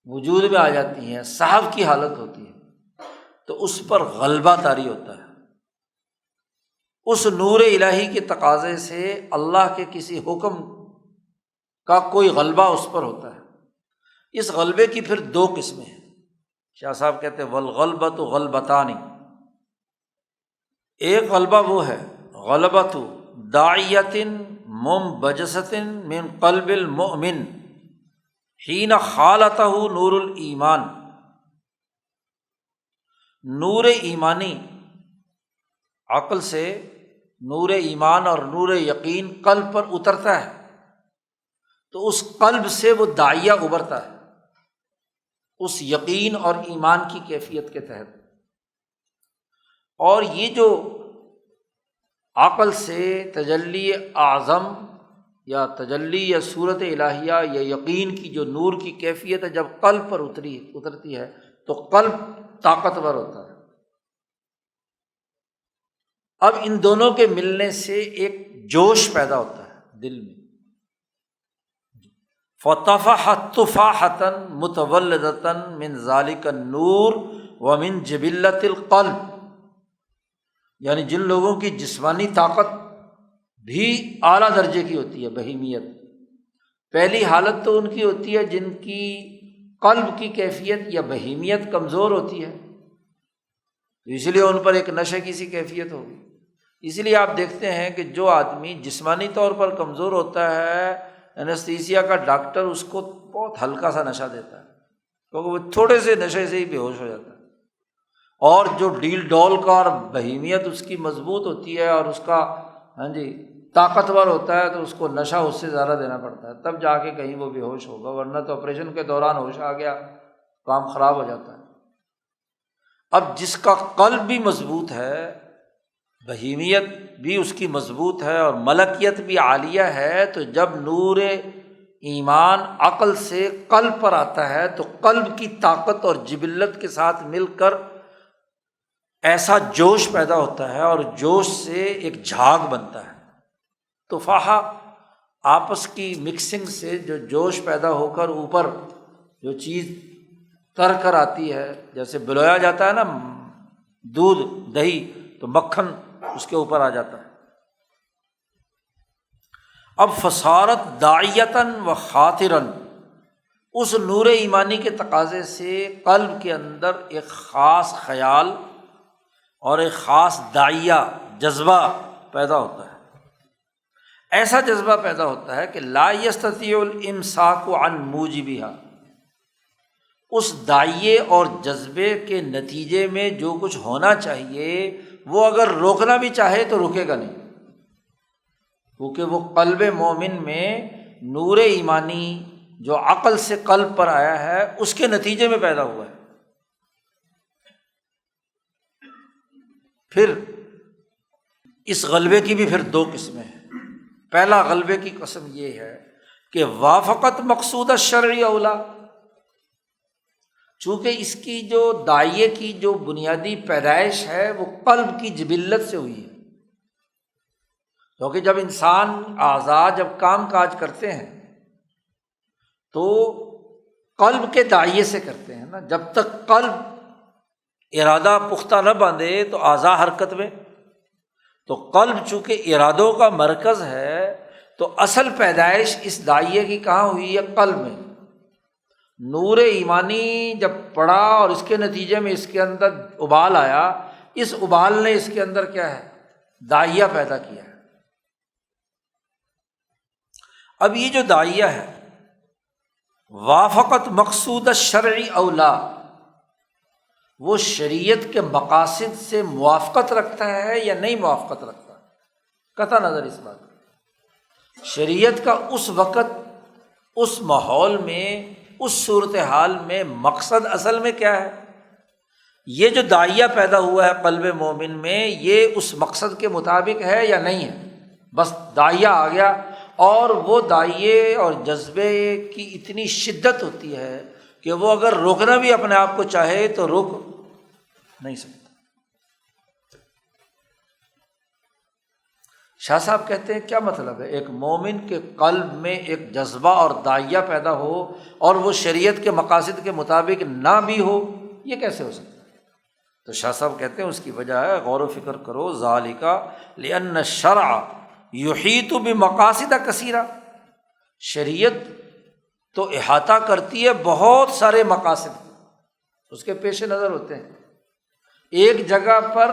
وجود میں آ جاتی ہیں، صحو کی حالت ہوتی ہے، تو اس پر غلبہ طاری ہوتا ہے۔ اس نور الہی کے تقاضے سے اللہ کے کسی حکم کا کوئی غلبہ اس پر ہوتا ہے۔ اس غلبے کی پھر دو قسمیں ہیں۔ شاہ صاحب کہتے ہیں والغلبۃ غلبتان، ایک غلبہ وہ ہے غلبۃ داعیۃ منبجسۃ من قلب المؤمن حین خالطہ نور الایمان، نور ایمانی، عقل سے نور ایمان اور نور یقین قلب پر اترتا ہے، تو اس قلب سے وہ داعیہ ابھرتا ہے اس یقین اور ایمان کی کیفیت کے تحت۔ اور یہ جو عقل سے تجلی اعظم یا تجلی یا صورت الہیہ یا یقین کی جو نور کی کیفیت ہے، جب قلب پر اترتی ہے تو قلب طاقتور ہوتا ہے۔ اب ان دونوں کے ملنے سے ایک جوش پیدا ہوتا ہے دل میں، فَطَفَحَتْ طُفَاحَةً مُتَوَلِّدَةً مِنْ ذَلِكَ النُّورِ وَمِنْ جِبِلَّةِ الْقَلْبِ، یعنی جن لوگوں کی جسمانی طاقت بھی اعلیٰ درجے کی ہوتی ہے، بہیمیت، پہلی حالت تو ان کی ہوتی ہے جن کی قلب کی کیفیت یا بہیمیت کمزور ہوتی ہے، اس لیے ان پر ایک نشے کی سی کیفیت ہوگی۔ اس لیے آپ دیکھتے ہیں کہ جو آدمی جسمانی طور پر کمزور ہوتا ہے، اینستھیسیا کا ڈاکٹر اس کو بہت ہلکا سا نشہ دیتا ہے، کیونکہ وہ تھوڑے سے نشے سے ہی بے ہوش ہو جاتا ہے۔ اور جو ڈیل ڈول کا اور بہیمیت اس کی مضبوط ہوتی ہے اور اس کا طاقتور ہوتا ہے، تو اس کو نشہ اس سے زیادہ دینا پڑتا ہے، تب جا کے کہیں وہ بے ہوش ہوگا، ورنہ تو آپریشن کے دوران ہوش آ گیا کام خراب ہو جاتا ہے۔ اب جس کا قلب بھی مضبوط ہے، بہیمیت بھی اس کی مضبوط ہے اور ملکیت بھی عالیہ ہے، تو جب نور ایمان عقل سے قلب پر آتا ہے تو قلب کی طاقت اور جبلت کے ساتھ مل کر ایسا جوش پیدا ہوتا ہے، اور جوش سے ایک جھاگ بنتا ہے۔ تفاحہ آپس کی مکسنگ سے جو جوش پیدا ہو کر اوپر جو چیز تر کر آتی ہے، جیسے بلویا جاتا ہے نا دودھ دہی، تو مکھن اس کے اوپر آ جاتا ہے۔ اب فصارت داعیتاً و خاطراً، اس نور ایمانی کے تقاضے سے قلب کے اندر ایک خاص خیال اور ایک خاص داعیہ جذبہ پیدا ہوتا ہے۔ ایسا جذبہ پیدا ہوتا ہے کہ لا یستطیع الامساک عن موجبہا، اس داعیے اور جذبے کے نتیجے میں جو کچھ ہونا چاہیے وہ اگر روکنا بھی چاہے تو رکے گا نہیں، کیونکہ وہ قلب مومن میں نور ایمانی جو عقل سے قلب پر آیا ہے اس کے نتیجے میں پیدا ہوا ہے۔ پھر اس غلبے کی بھی پھر دو قسمیں ہیں۔ پہلا غلبے کی قسم یہ ہے کہ وافقت مقصود الشرعی اولا، چونکہ اس کی جو داعیے کی جو بنیادی پیدائش ہے وہ قلب کی جبلت سے ہوئی ہے، کیونکہ جب انسان اعضاء جب کام کاج کرتے ہیں تو قلب کے داعیے سے کرتے ہیں نا، جب تک قلب ارادہ پختہ نہ باندھے تو اعضاء حرکت میں، تو قلب چونکہ ارادوں کا مرکز ہے تو اصل پیدائش اس داعیے کی کہاں ہوئی ہے؟ قلب میں۔ نور ایمانی جب پڑا اور اس کے نتیجے میں اس کے اندر ابال آیا، اس ابال نے اس کے اندر کیا ہے؟ داعیہ پیدا کیا ہے۔ اب یہ جو داعیہ ہے وافقت مقصود الشرعی اولا، وہ شریعت کے مقاصد سے موافقت رکھتا ہے یا نہیں موافقت رکھتا؟ قطع نظر اس بات کی، شریعت کا اس وقت اس ماحول میں اس صورتحال میں مقصد اصل میں کیا ہے؟ یہ جو داعیہ پیدا ہوا ہے قلب مومن میں، یہ اس مقصد کے مطابق ہے یا نہیں ہے؟ بس داعیہ آ گیا، اور وہ داعیے اور جذبے کی اتنی شدت ہوتی ہے کہ وہ اگر روکنا بھی اپنے آپ کو چاہے تو روک نہیں سکتا۔ شاہ صاحب کہتے ہیں کیا مطلب ہے؟ ایک مومن کے قلب میں ایک جذبہ اور داعیہ پیدا ہو اور وہ شریعت کے مقاصد کے مطابق نہ بھی ہو، یہ کیسے ہو سکتا ہے؟ تو شاہ صاحب کہتے ہیں اس کی وجہ ہے، غور و فکر کرو، ذالک لأن الشرع یحیط بمقاصد کثیرہ، شریعت تو احاطہ کرتی ہے بہت سارے مقاصد، اس کے پیش نظر ہوتے ہیں۔ ایک جگہ پر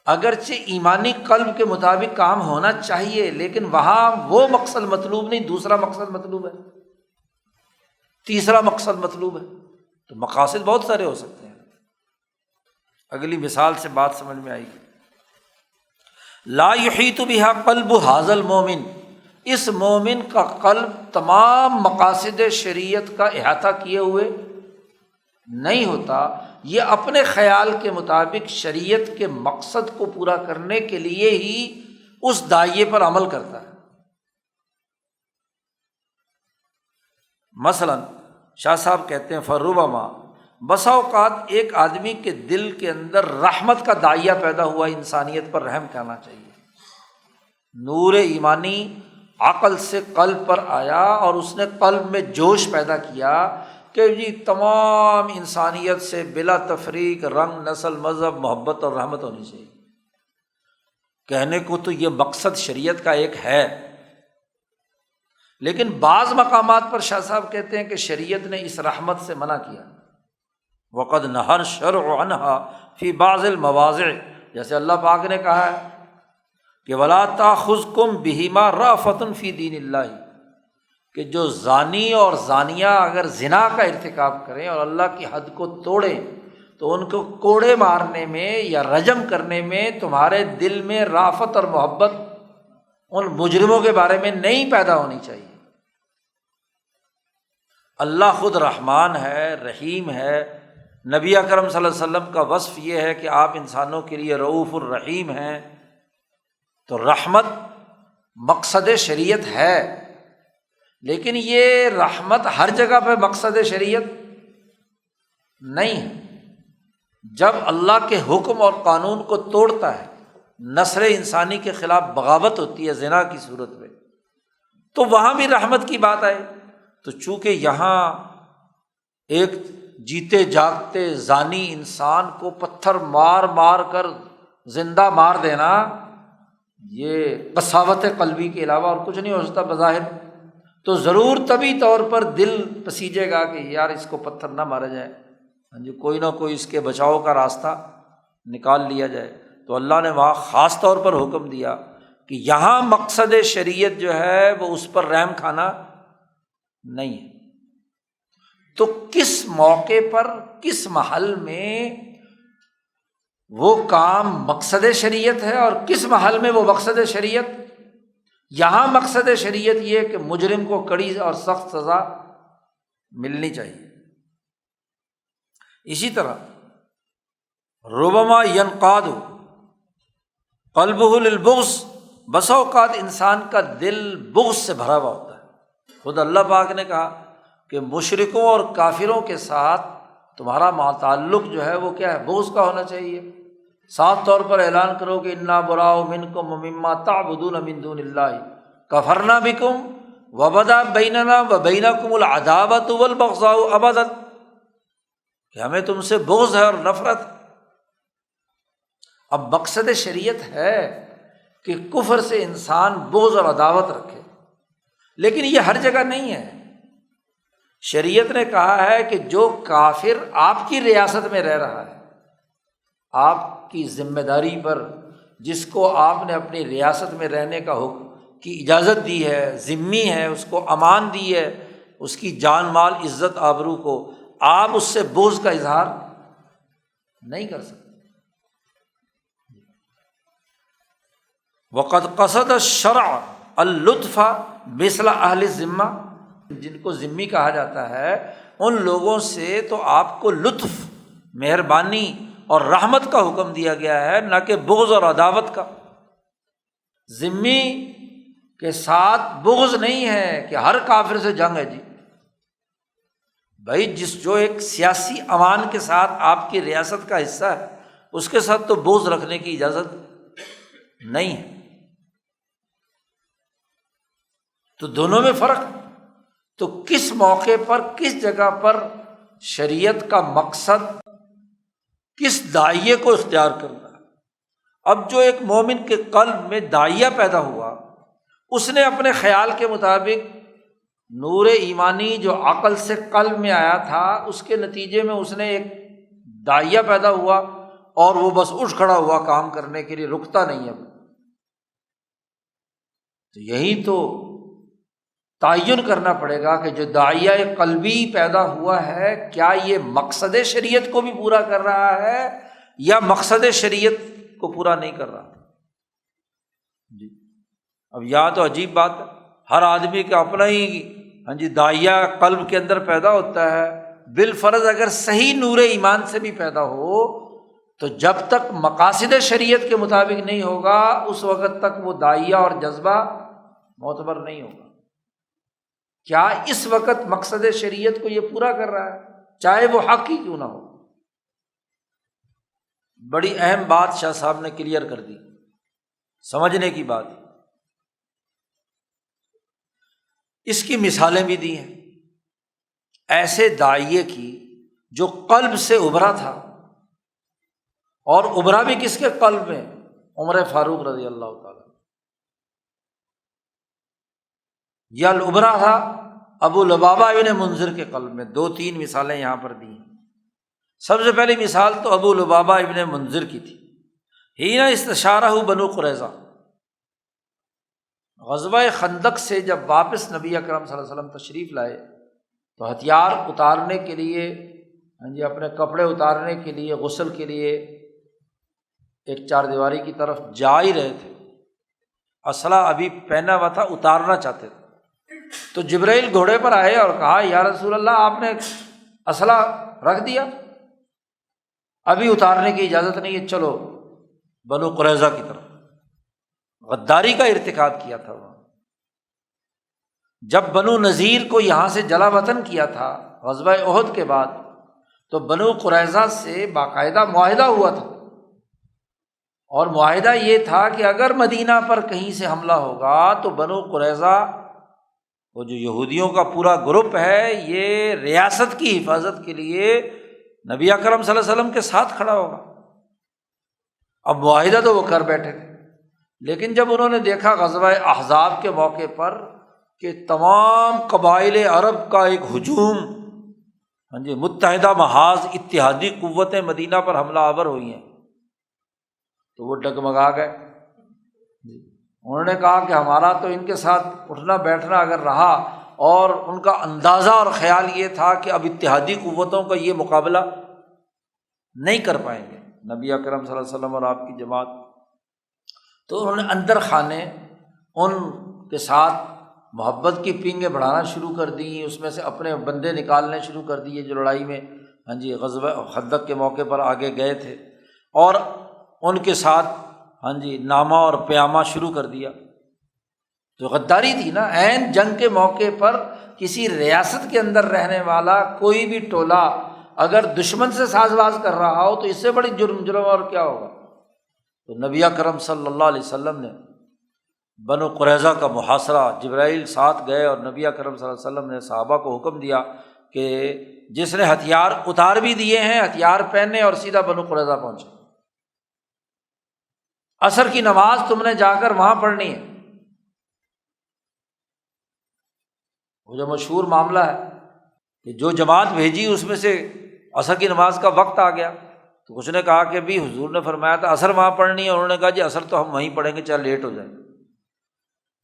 اگرچہ ایمانی قلب کے مطابق کام ہونا چاہیے، لیکن وہاں وہ مقصد مطلوب نہیں، دوسرا مقصد مطلوب ہے، تیسرا مقصد مطلوب ہے، تو مقاصد بہت سارے ہو سکتے ہیں۔ اگلی مثال سے بات سمجھ میں آئے گی۔ لا یحیط بہا قلب ھذا المومن، اس مومن کا قلب تمام مقاصد شریعت کا احاطہ کیے ہوئے نہیں ہوتا، یہ اپنے خیال کے مطابق شریعت کے مقصد کو پورا کرنے کے لیے ہی اس داعیے پر عمل کرتا ہے۔ مثلا شاہ صاحب کہتے ہیں فربما، بسا اوقات ایک آدمی کے دل کے اندر رحمت کا داعیہ پیدا ہوا، انسانیت پر رحم کرنا چاہیے، نور ایمانی عقل سے قلب پر آیا اور اس نے قلب میں جوش پیدا کیا کہ جی تمام انسانیت سے بلا تفریق رنگ نسل مذہب محبت اور رحمت ہونی چاہیے۔ کہنے کو تو یہ مقصد شریعت کا ایک ہے، لیکن بعض مقامات پر شاہ صاحب کہتے ہیں کہ شریعت نے اس رحمت سے منع کیا، وقد نہر الشرع عنہا فی بعض المواضع، جیسے اللہ پاک نے کہا ہے کہ ولا تاخذکم بہما رأفۃ فی دین اللہ، کہ جو زانی اور زانیہ اگر زنا کا ارتکاب کریں اور اللہ کی حد کو توڑیں تو ان کو کوڑے مارنے میں یا رجم کرنے میں تمہارے دل میں رافت اور محبت ان مجرموں کے بارے میں نہیں پیدا ہونی چاہیے۔ اللہ خود رحمان ہے، رحیم ہے، نبی اکرم صلی اللہ علیہ وسلم کا وصف یہ ہے کہ آپ انسانوں کے لیے رؤوف الرحیم ہیں، تو رحمت مقصد شریعت ہے، لیکن یہ رحمت ہر جگہ پہ مقصد شریعت نہیں ہے۔ جب اللہ کے حکم اور قانون کو توڑتا ہے، نسل انسانی کے خلاف بغاوت ہوتی ہے زنا کی صورت میں، تو وہاں بھی رحمت کی بات آئے۔ تو چونکہ یہاں ایک جیتے جاگتے زانی انسان کو پتھر مار مار کر زندہ مار دینا، یہ قساوت قلبی کے علاوہ اور کچھ نہیں ہو سکتا بظاہر، تو ضرور طبی طور پر دل پسیجے گا کہ یار اس کو پتھر نہ مارا جائے، کوئی نہ کوئی اس کے بچاؤ کا راستہ نکال لیا جائے۔ تو اللہ نے وہاں خاص طور پر حکم دیا کہ یہاں مقصد شریعت جو ہے وہ اس پر رحم کھانا نہیں ہے۔ تو کس موقع پر کس محل میں وہ کام مقصد شریعت ہے اور کس محل میں وہ مقصد شریعت؟ یہاں مقصد شریعت یہ کہ مجرم کو کڑی اور سخت سزا ملنی چاہیے۔ اسی طرح ربما ینقاد قلبہ للبغض، بسا اوقات انسان کا دل بغض سے بھرا ہوا ہوتا ہے۔ خود اللہ پاک نے کہا کہ مشرکوں اور کافروں کے ساتھ تمہارا تعلق جو ہے وہ کیا ہے؟ بغض کا ہونا چاہیے۔ صاف طور پر اعلان کرو کہ انا براء منکم ومما تعبدون من دون اللہ کفرنا بکم وبدا بیننا وبینکم العداوۃ والبغضاء ابدا، کہ ہمیں تم سے بغض ہے اور نفرت۔ اب مقصد شریعت ہے کہ کفر سے انسان بغض اور عداوت رکھے، لیکن یہ ہر جگہ نہیں ہے۔ شریعت نے کہا ہے کہ جو کافر آپ کی ریاست میں رہ رہا ہے، آپ کی ذمہ داری پر، جس کو آپ نے اپنی ریاست میں رہنے کا حکم کی اجازت دی ہے، ذمہ ہے، اس کو امان دی ہے، اس کی جان مال عزت آبرو کو آپ اس سے بغض کا اظہار نہیں کر سکتے۔ وقد قصد الشرع اللطف مثل اہل الذمہ، جن کو ذمی کہا جاتا ہے ان لوگوں سے تو آپ کو لطف، مہربانی اور رحمت کا حکم دیا گیا ہے، نہ کہ بغض اور عداوت کا۔ ذمی کے ساتھ بغض نہیں ہے کہ ہر کافر سے جنگ ہے جی بھائی، جو ایک سیاسی امان کے ساتھ آپ کی ریاست کا حصہ ہے اس کے ساتھ تو بغض رکھنے کی اجازت نہیں ہے۔ تو دونوں میں فرق۔ تو کس موقع پر، کس جگہ پر شریعت کا مقصد کس داعیے کو اختیار کرنا ہے۔ اب جو ایک مومن کے قلب میں داعیہ پیدا ہوا، اس نے اپنے خیال کے مطابق نور ایمانی جو عقل سے قلب میں آیا تھا، اس کے نتیجے میں اس نے ایک داعیہ پیدا ہوا اور وہ بس اٹھ کھڑا ہوا کام کرنے کے لیے، رکتا نہیں اب۔ تو یہی تو تعین کرنا پڑے گا کہ جو داعیہ قلبی پیدا ہوا ہے، کیا یہ مقصد شریعت کو بھی پورا کر رہا ہے یا مقصد شریعت کو پورا نہیں کر رہا۔ جی اب یہاں تو عجیب بات ہے، ہر آدمی کا اپنا ہی داعیہ قلب کے اندر پیدا ہوتا ہے، بالفرض اگر صحیح نور ایمان سے بھی پیدا ہو تو جب تک مقاصد شریعت کے مطابق نہیں ہوگا اس وقت تک وہ داعیہ اور جذبہ معتبر نہیں ہوگا۔ کیا اس وقت مقصد شریعت کو یہ پورا کر رہا ہے، چاہے وہ حق ہی کیوں نہ ہو؟ بڑی اہم بات شاہ صاحب نے کلیئر کر دی، سمجھنے کی بات۔ اس کی مثالیں بھی دی ہیں ایسے داعیے کی جو قلب سے ابھرا تھا، اور ابھرا بھی کس کے قلب میں؟ عمر فاروق رضی اللہ تعالیٰ۔ یہ العبرہ تھا ابو لبابہ ابن منذر کے قلب میں۔ 2-3 مثالیں یہاں پر دی ہیں۔ سب سے پہلی مثال تو ابو لبابہ ابن منذر کی تھی۔ حین استشارہ بنو قریظہ، غزوہ خندق سے جب واپس نبی اکرم صلی اللہ علیہ وسلم تشریف لائے تو ہتھیار اتارنے کے لیے، اپنے کپڑے اتارنے کے لیے، غسل کے لیے ایک چار دیواری کی طرف جا ہی رہے تھے، اسلحہ ابھی پہنا ہوا تھا، اتارنا چاہتے تھے تو جبرائیل گھوڑے پر آئے اور کہا یا رسول اللہ آپ نے اسلحہ رکھ دیا، ابھی اتارنے کی اجازت نہیں ہے، چلو بنو قریظہ کی طرف۔ غداری کا ارتکاب کیا تھا وہاں۔ جب بنو نذیر کو یہاں سے جلا وطن کیا تھا غزوہ احد کے بعد، تو بنو قریظہ سے باقاعدہ معاہدہ ہوا تھا، اور معاہدہ یہ تھا کہ اگر مدینہ پر کہیں سے حملہ ہوگا تو بنو قریظہ، وہ جو یہودیوں کا پورا گروپ ہے، یہ ریاست کی حفاظت کے لیے نبی اکرم صلی اللہ علیہ وسلم کے ساتھ کھڑا ہوگا۔ اب معاہدہ تو وہ کر بیٹھے تھے، لیکن جب انہوں نے دیکھا غزوہ احزاب کے موقع پر کہ تمام قبائل عرب کا ایک ہجوم، متحدہ محاذ اتحادی قوتیں مدینہ پر حملہ آور ہوئی ہیں، تو وہ ڈگمگا گئے۔ انہوں نے کہا کہ ہمارا تو ان کے ساتھ اٹھنا بیٹھنا اگر رہا، اور ان کا اندازہ اور خیال یہ تھا کہ اب اتحادی قوتوں کا یہ مقابلہ نہیں کر پائیں گے نبی اکرم صلی اللہ علیہ وسلم اور آپ کی جماعت، تو انہوں نے اندر خانے ان کے ساتھ محبت کی پینگیں بڑھانا شروع کر دی، اس میں سے اپنے بندے نکالنے شروع کر دیے جو لڑائی میں غزوہ خندق کے موقع پر آگے گئے تھے، اور ان کے ساتھ نامہ اور پیامہ شروع کر دیا۔ جو غداری تھی نا، عین جنگ کے موقع پر کسی ریاست کے اندر رہنے والا کوئی بھی ٹولہ اگر دشمن سے ساز باز کر رہا ہو تو اس سے بڑی جرم اور کیا ہوگا۔ تو نبی اکرم صلی اللہ علیہ وسلم نے بنو قریظہ کا محاصرہ، جبرائیل ساتھ گئے اور نبی اکرم صلی اللہ علیہ وسلم نے صحابہ کو حکم دیا کہ جس نے ہتھیار اتار بھی دیے ہیں ہتھیار پہنے اور سیدھا بنو قریظہ پہنچے، عصر کی نماز تم نے جا کر وہاں پڑھنی ہے۔ وہ جو مشہور معاملہ ہے کہ جو جماعت بھیجی اس میں سے عصر کی نماز کا وقت آ گیا، تو کچھ نے کہا کہ بھی حضور نے فرمایا تھا عصر وہاں پڑھنی ہے، انہوں نے کہا جی عصر تو ہم وہیں پڑھیں گے چاہے لیٹ ہو جائے،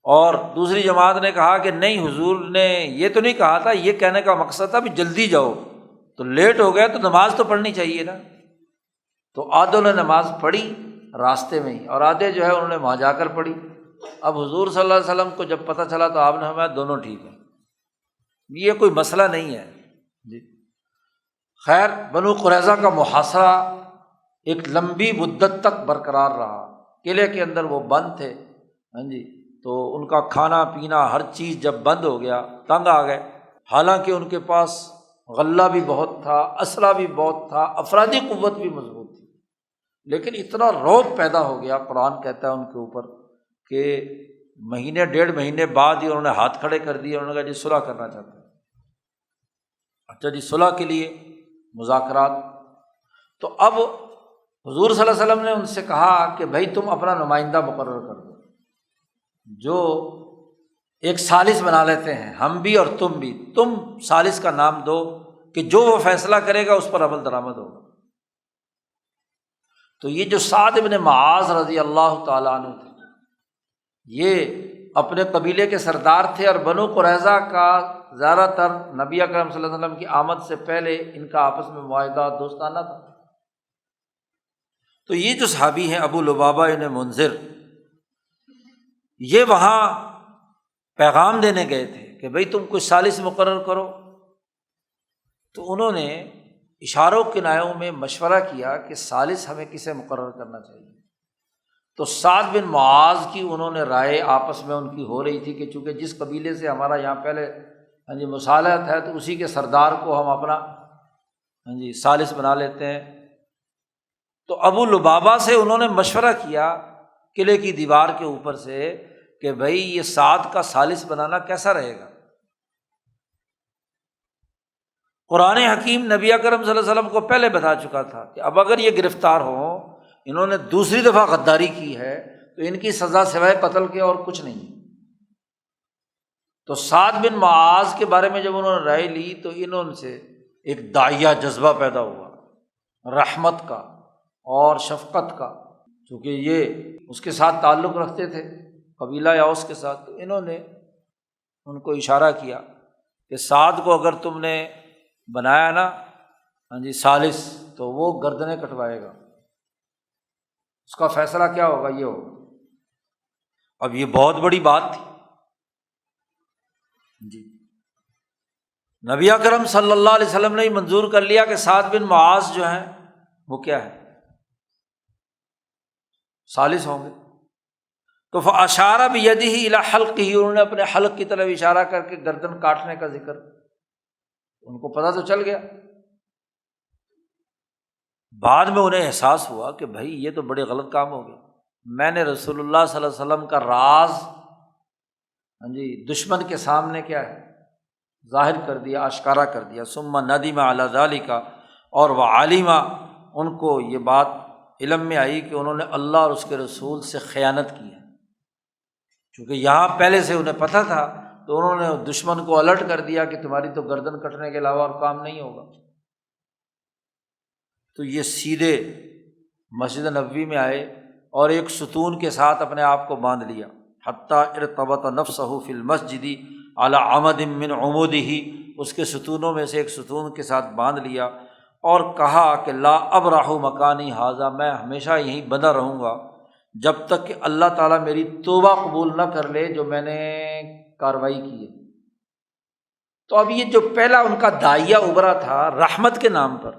اور دوسری جماعت نے کہا کہ نہیں حضور نے یہ تو نہیں کہا تھا، یہ کہنے کا مقصد تھا بھی جلدی جاؤ، تو لیٹ ہو گیا تو نماز تو پڑھنی چاہیے نا۔ تو آدھوں نے نماز پڑھی راستے میں ہی، اور آدھے جو ہے انہوں نے وہاں جا کر پڑھی۔ اب حضور صلی اللہ علیہ وسلم کو جب پتہ چلا تو آپ نے فرمایا دونوں ٹھیک ہیں، یہ کوئی مسئلہ نہیں ہے جی۔ خیر، بنو قریظہ کا محاصرہ ایک لمبی مدت تک برقرار رہا، قلعے کے اندر وہ بند تھے، تو ان کا کھانا پینا ہر چیز جب بند ہو گیا تنگ آ گئے، حالانکہ ان کے پاس غلہ بھی بہت تھا، اسلحہ بھی بہت تھا، افرادی قوت بھی مضبوط تھی، لیکن اتنا رعب پیدا ہو گیا، قرآن کہتا ہے ان کے اوپر کہ مہینے 1.5 مہینے بعد ہی انہوں نے ہاتھ کھڑے کر دیے، انہوں نے کہا جی صلح کرنا چاہتے ہیں۔ اچھا جی، صلح کے لیے مذاکرات۔ تو اب حضور صلی اللہ علیہ وسلم نے ان سے کہا کہ بھائی تم اپنا نمائندہ مقرر کر دو، جو ایک ثالث بنا لیتے ہیں ہم بھی اور تم بھی، تم ثالث کا نام دو کہ جو وہ فیصلہ کرے گا اس پر عمل درآمد ہوگا۔ تو یہ جو سعد بن معاذ رضی اللہ تعالیٰ عنہ تھے، یہ اپنے قبیلے کے سردار تھے، اور بنو قریظہ کا زیادہ تر نبی اکرم صلی اللہ علیہ وسلم کی آمد سے پہلے ان کا آپس میں معاہدہ دوستانہ تھا۔ تو یہ جو صحابی ہیں ابو لبابہ بن منذر، یہ وہاں پیغام دینے گئے تھے کہ بھئی تم کوئی ثالث مقرر کرو، تو انہوں نے اشاروں کنایوں میں مشورہ کیا کہ ثالث ہمیں کسے مقرر کرنا چاہیے۔ تو سعد بن معاذ کی انہوں نے رائے آپس میں ان کی ہو رہی تھی کہ چونکہ جس قبیلے سے ہمارا یہاں پہلے مصالحت ہے تو اسی کے سردار کو ہم اپنا ثالث بنا لیتے ہیں۔ تو ابو لبابہ سے انہوں نے مشورہ کیا قلعے کی دیوار کے اوپر سے کہ بھائی یہ سعد کا ثالث بنانا کیسا رہے گا۔ قرآن حکیم نبی اکرم صلی اللہ علیہ وسلم کو پہلے بتا چکا تھا کہ اب اگر یہ گرفتار ہوں، انہوں نے دوسری دفعہ غداری کی ہے، تو ان کی سزا سوائے قتل کے اور کچھ نہیں۔ تو سعد بن معاذ کے بارے میں جب انہوں نے رائے لی تو انہوں سے ایک داعیہ جذبہ پیدا ہوا، رحمت کا اور شفقت کا، چونکہ یہ اس کے ساتھ تعلق رکھتے تھے قبیلہ اوس کے ساتھ، تو انہوں نے ان کو اشارہ کیا کہ سعد کو اگر تم نے بنایا نا ثالث تو وہ گردنیں کٹوائے گا، اس کا فیصلہ کیا ہوگا یہ ہوگا۔ اب یہ بہت بڑی بات تھی جی۔ نبی اکرم صلی اللہ علیہ وسلم نے منظور کر لیا کہ سعد بن معاذ جو ہیں وہ کیا ہے، ثالث ہوں گے۔ تو فاشار بیدہ الی حلقہ، انہوں نے اپنے حلق کی طرف اشارہ کر کے گردن کاٹنے کا ذکر، ان کو پتہ تو چل گیا۔ بعد میں انہیں احساس ہوا کہ بھائی یہ تو بڑے غلط کام ہو گئے، میں نے رسول اللہ صلی اللہ علیہ وسلم کا راز دشمن کے سامنے کیا ہے ظاہر کر دیا، آشکارا کر دیا۔ ثم ندم علی ذلک، اور وعلم، ان کو یہ بات علم میں آئی کہ انہوں نے اللہ اور اس کے رسول سے خیانت کی ہے، چونکہ یہاں پہلے سے انہیں پتہ تھا تو انہوں نے دشمن کو الرٹ کر دیا کہ تمہاری تو گردن کٹنے کے علاوہ اور کام نہیں ہوگا۔ تو یہ سیدھے مسجد نبوی میں آئے اور ایک ستون کے ساتھ اپنے آپ کو باندھ لیا، حتیٰ ارتبط نفسہ فی المسجد علی عمد من عمودہ، اس کے ستونوں میں سے ایک ستون کے ساتھ باندھ لیا اور کہا کہ لا ابرح مکانی ھذا، میں ہمیشہ یہیں بندہ رہوں گا جب تک کہ اللہ تعالیٰ میری توبہ قبول نہ کر لے جو میں نے کارروائی کی ہے۔ تو اب یہ جو پہلا ان کا داعیہ ابھرا تھا رحمت کے نام پر،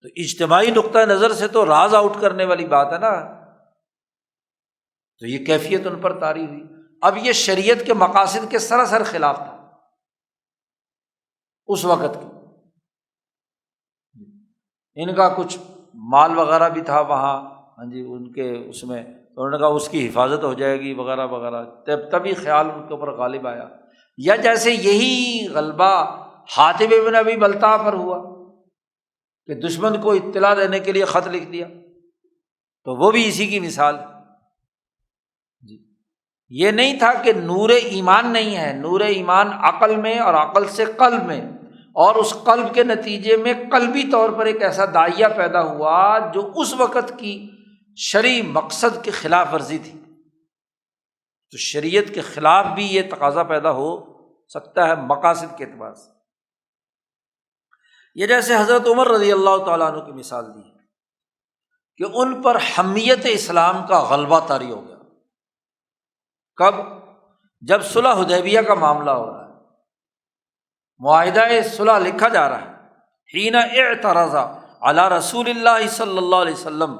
تو اجتماعی نقطہ نظر سے تو راز آؤٹ کرنے والی بات ہے نا، تو یہ کیفیت ان پر طاری ہوئی۔ اب یہ شریعت کے مقاصد کے سراسر خلاف تھا اس وقت کی۔ ان کا کچھ مال وغیرہ بھی تھا وہاں ان کے اس میں، انہوں نے کہا اس کی حفاظت ہو جائے گی وغیرہ وغیرہ، تبھی خیال ان کے اوپر غالب آیا۔ یا جیسے یہی غلبہ حاتب بن ابی بلتع پر ہوا کہ دشمن کو اطلاع دینے کے لیے خط لکھ دیا، تو وہ بھی اسی کی مثال جی۔ یہ نہیں تھا کہ نور ایمان نہیں ہے، نور ایمان عقل میں اور عقل سے قلب میں، اور اس قلب کے نتیجے میں قلبی طور پر ایک ایسا داعیہ پیدا ہوا جو اس وقت کی شرعی مقصد کے خلاف ورزی تھی۔ تو شریعت کے خلاف بھی یہ تقاضا پیدا ہو سکتا ہے مقاصد کے اعتبار سے۔ یہ جیسے حضرت عمر رضی اللہ تعالیٰ عنہ کی مثال دی کہ ان پر حمیت اسلام کا غلبہ طاری ہو گیا۔ کب؟ جب صلح حدیبیہ کا معاملہ ہو رہا ہے، معاہدہ صلح لکھا جا رہا ہے، حین اعترض علی رسول اللہ صلی اللہ علیہ وسلم،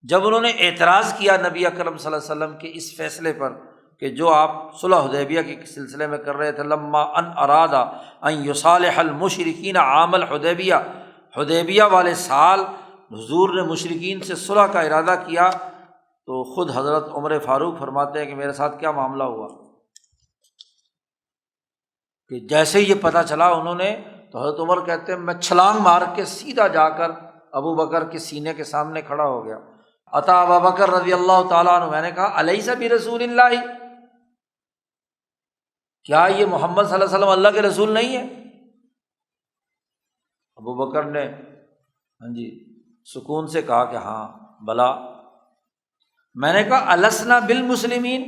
جب انہوں نے اعتراض کیا نبی اکرم صلی اللہ علیہ وسلم کے اس فیصلے پر کہ جو آپ صلح حدیبیہ کے سلسلے میں کر رہے تھے، لما ان اراد ان یصالح المشرکین عام الحدیبیہ، حدیبیہ والے سال حضور نے مشرکین سے صلح کا ارادہ کیا، تو خود حضرت عمر فاروق فرماتے ہیں کہ میرے ساتھ کیا معاملہ ہوا کہ جیسے ہی یہ پتہ چلا انہوں نے، تو حضرت عمر کہتے ہیں میں چھلانگ مار کے سیدھا جا کر ابو بکر کے سینے کے سامنے کھڑا ہو گیا۔ اتا ابو بکر رضی اللہ تعالیٰ عنہ، میں نے کہا الیس برسول اللہ، کیا یہ محمد صلی اللہ علیہ وسلم اللہ کے رسول نہیں ہے؟ ابو بکر نے سکون سے کہا کہ ہاں بلا۔ میں نے کہا السنا بالمسلمین،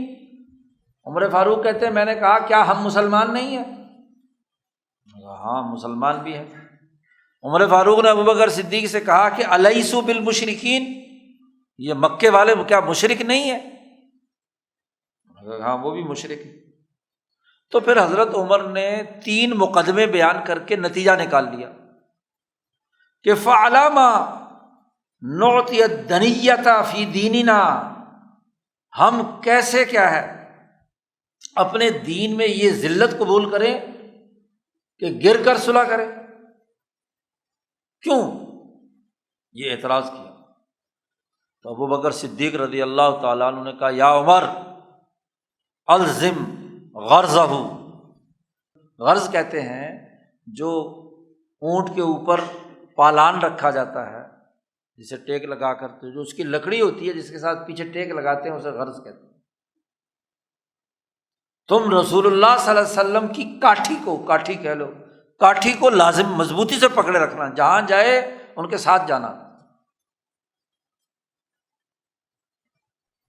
عمر فاروق کہتے ہیں میں نے کہا کیا ہم مسلمان نہیں ہیں؟ ہاں مسلمان بھی ہیں۔ عمر فاروق نے ابو بکر صدیق سے کہا کہ الیسوا بالمشرکین، یہ مکے والے کیا مشرک نہیں ہیں؟ ہاں وہ بھی مشرک ہیں۔ تو پھر حضرت عمر نے 3 مقدمے بیان کر کے نتیجہ نکال لیا کہ فعلما نعطی الدنیۃ فی دیننا، ہم کیسے کیا ہے اپنے دین میں یہ ذلت قبول کریں کہ گر کر صلح کریں؟ کیوں یہ اعتراض کیا؟ تو ابو بکر صدیق رضی اللہ تعالیٰ عنہ نے کہا یا عمر الزم غرضہ، غرض کہتے ہیں جو اونٹ کے اوپر پالان رکھا جاتا ہے جسے ٹیک لگا کر، تو جو اس کی لکڑی ہوتی ہے جس کے ساتھ پیچھے ٹیک لگاتے ہیں اسے غرض کہتے ہیں۔ تم رسول اللہ صلی اللہ علیہ وسلم کی کاٹھی کہہ لو، کاٹھی کو لازم مضبوطی سے پکڑے رکھنا، جہاں جائے ان کے ساتھ جانا۔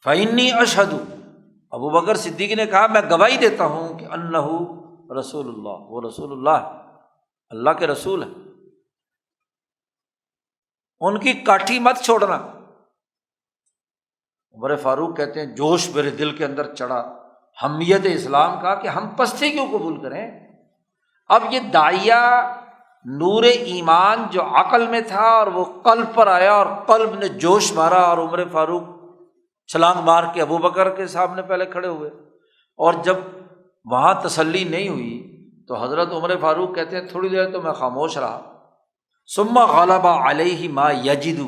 فإنی اشہد، ابو بکر صدیق نے کہا میں گواہی دیتا ہوں کہ انہ رسول اللہ، وہ رسول اللہ، اللہ کے رسول ہے۔ ان کی کاٹھی مت چھوڑنا۔ عمر فاروق کہتے ہیں جوش میرے دل کے اندر چڑھا، حمیت اسلام کا، کہ ہم پستی کیوں قبول کریں؟ اب یہ داعیہ نور ایمان جو عقل میں تھا اور وہ قلب پر آیا اور قلب نے جوش مارا، اور عمر فاروق چھلانگ مار کے ابو بکر کے سامنے پہلے کھڑے ہوئے، اور جب وہاں تسلی نہیں ہوئی تو حضرت عمر فاروق کہتے ہیں تھوڑی دیر تو میں خاموش رہا، ثم غلب علیہ ما یجد،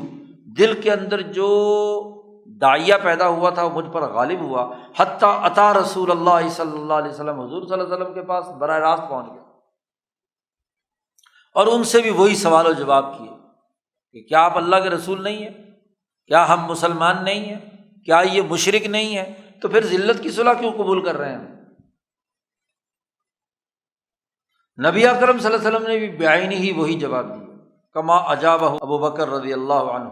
دل کے اندر جو داعیہ پیدا ہوا تھا وہ مجھ پر غالب ہوا، حتیٰ اتا رسول اللہ صلی اللہ علیہ وسلم، حضور صلی اللہ علیہ وسلم کے پاس براہ راست پہنچ گیا، اور ان سے بھی وہی سوال و جواب کیے کہ کیا آپ اللہ کے رسول نہیں ہیں؟ کیا ہم مسلمان نہیں ہیں؟ کیا یہ مشرک نہیں ہے؟ تو پھر ذلت کی صلح کیوں قبول کر رہے ہیں؟ نبی اکرم صلی اللہ علیہ وسلم نے بھی بعینہ ہی وہی جواب دیا، کما اجابہ ابو بکر رضی اللہ عنہ،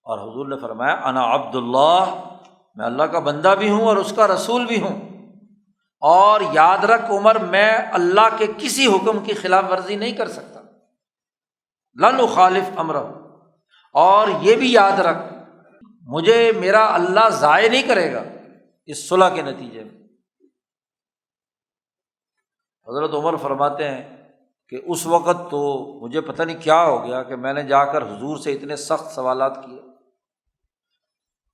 اور حضور نے فرمایا انا عبد اللہ، میں اللہ کا بندہ بھی ہوں اور اس کا رسول بھی ہوں، اور یاد رکھ عمر میں اللہ کے کسی حکم کی خلاف ورزی نہیں کر سکتا، لن اخالف امرہ، اور یہ بھی یاد رکھ مجھے میرا اللہ ضائع نہیں کرے گا اس صلح کے نتیجے میں۔ حضرت عمر فرماتے ہیں کہ اس وقت تو مجھے پتہ نہیں کیا ہو گیا کہ میں نے جا کر حضور سے اتنے سخت سوالات کیے۔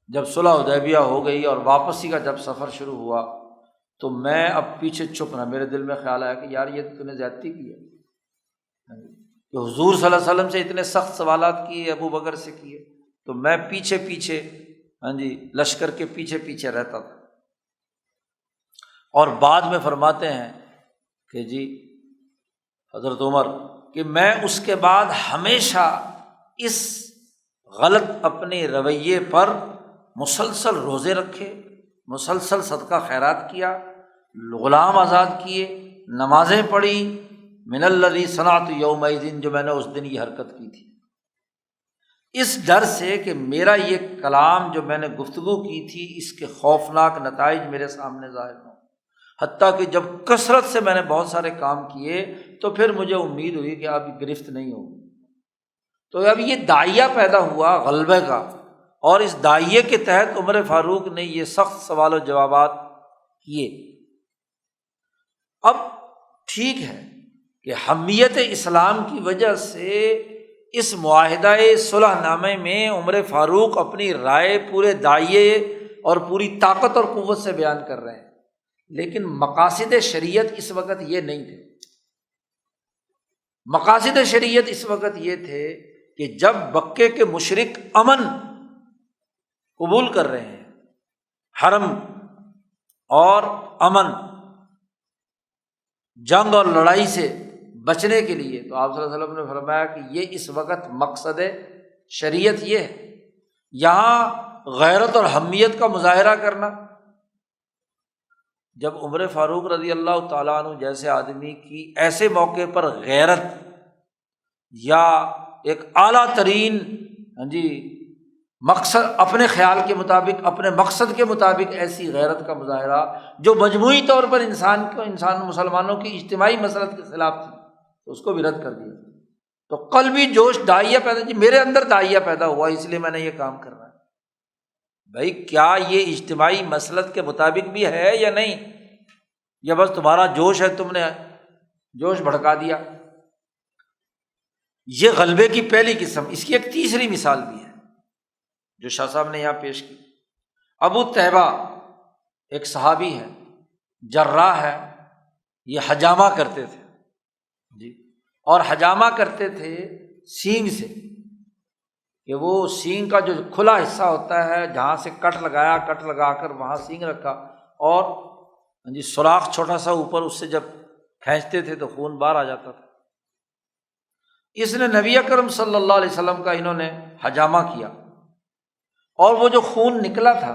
جب صلح حدیبیہ ہو گئی اور واپسی کا جب سفر شروع ہوا تو میں اب پیچھے چھپ رہا، میرے دل میں خیال آیا کہ یار یہ تو نے زیادتی کی ہے کہ حضور صلی اللہ علیہ وسلم سے اتنے سخت سوالات کیے، ابو بکر سے کیے، تو میں پیچھے پیچھے لشکر کے پیچھے پیچھے رہتا تھا۔ اور بعد میں فرماتے ہیں کہ جی حضرت عمر کہ میں اس کے بعد ہمیشہ اس غلط اپنے رویے پر مسلسل روزے رکھے، مسلسل صدقہ خیرات کیا، غلام آزاد کیے، نمازیں پڑھی، من الذی صنعت یومئذ، جو میں نے اس دن یہ حرکت کی تھی، اس ڈر سے کہ میرا یہ کلام جو میں نے گفتگو کی تھی اس کے خوفناک نتائج میرے سامنے ظاہر ہوں، حتیٰ کہ جب کثرت سے میں نے بہت سارے کام کیے تو پھر مجھے امید ہوئی کہ اب گرفت نہیں ہوگی۔ تو اب یہ داعیہ پیدا ہوا غلبے کا، اور اس داعیے کے تحت عمر فاروق نے یہ سخت سوال و جوابات کیے۔ اب ٹھیک ہے کہ حمیت اسلام کی وجہ سے اس معاہدہ صلح نامے میں عمر فاروق اپنی رائے پورے داعیے اور پوری طاقت اور قوت سے بیان کر رہے ہیں، لیکن مقاصد شریعت اس وقت یہ نہیں تھے۔ مقاصد شریعت اس وقت یہ تھے کہ جب مکے کے مشرک امن قبول کر رہے ہیں، حرم اور امن، جنگ اور لڑائی سے بچنے کے لیے، تو آپ صلی اللہ علیہ وسلم نے فرمایا کہ یہ اس وقت مقصد شریعت یہ ہے، یہاں غیرت اور حمیت کا مظاہرہ کرنا۔ جب عمر فاروق رضی اللہ تعالیٰ عنہ جیسے آدمی کی ایسے موقع پر غیرت یا ایک اعلیٰ ترین مقصد، اپنے خیال کے مطابق، اپنے مقصد کے مطابق ایسی غیرت کا مظاہرہ جو مجموعی طور پر انسان مسلمانوں کی اجتماعی مسلط کے خلاف تھی، تو اس کو بھی رد کر دیا۔ تو قلبی جوش داعیہ پیدا، میرے اندر داعیہ پیدا ہوا اس لیے میں نے یہ کام کرنا ہے۔ بھائی کیا یہ اجتماعی مسلط کے مطابق بھی ہے یا نہیں، یا بس تمہارا جوش ہے، تم نے جوش بھڑکا دیا؟ یہ غلبے کی پہلی قسم۔ اس کی ایک تیسری مثال بھی ہے جو شاہ صاحب نے یہاں پیش کی۔ ابو طیبہ ایک صحابی ہے، جراح ہے، یہ حجامہ کرتے تھے اور حجامہ کرتے تھے سینگ سے، کہ وہ سینگ کا جو کھلا حصہ ہوتا ہے جہاں سے کٹ لگا کر وہاں سینگ رکھا، اور سوراخ چھوٹا سا اوپر، اس سے جب کھینچتے تھے تو خون باہر آ جاتا تھا۔ اس نے نبی اکرم صلی اللہ علیہ وسلم کا انہوں نے حجامہ کیا، اور وہ جو خون نکلا تھا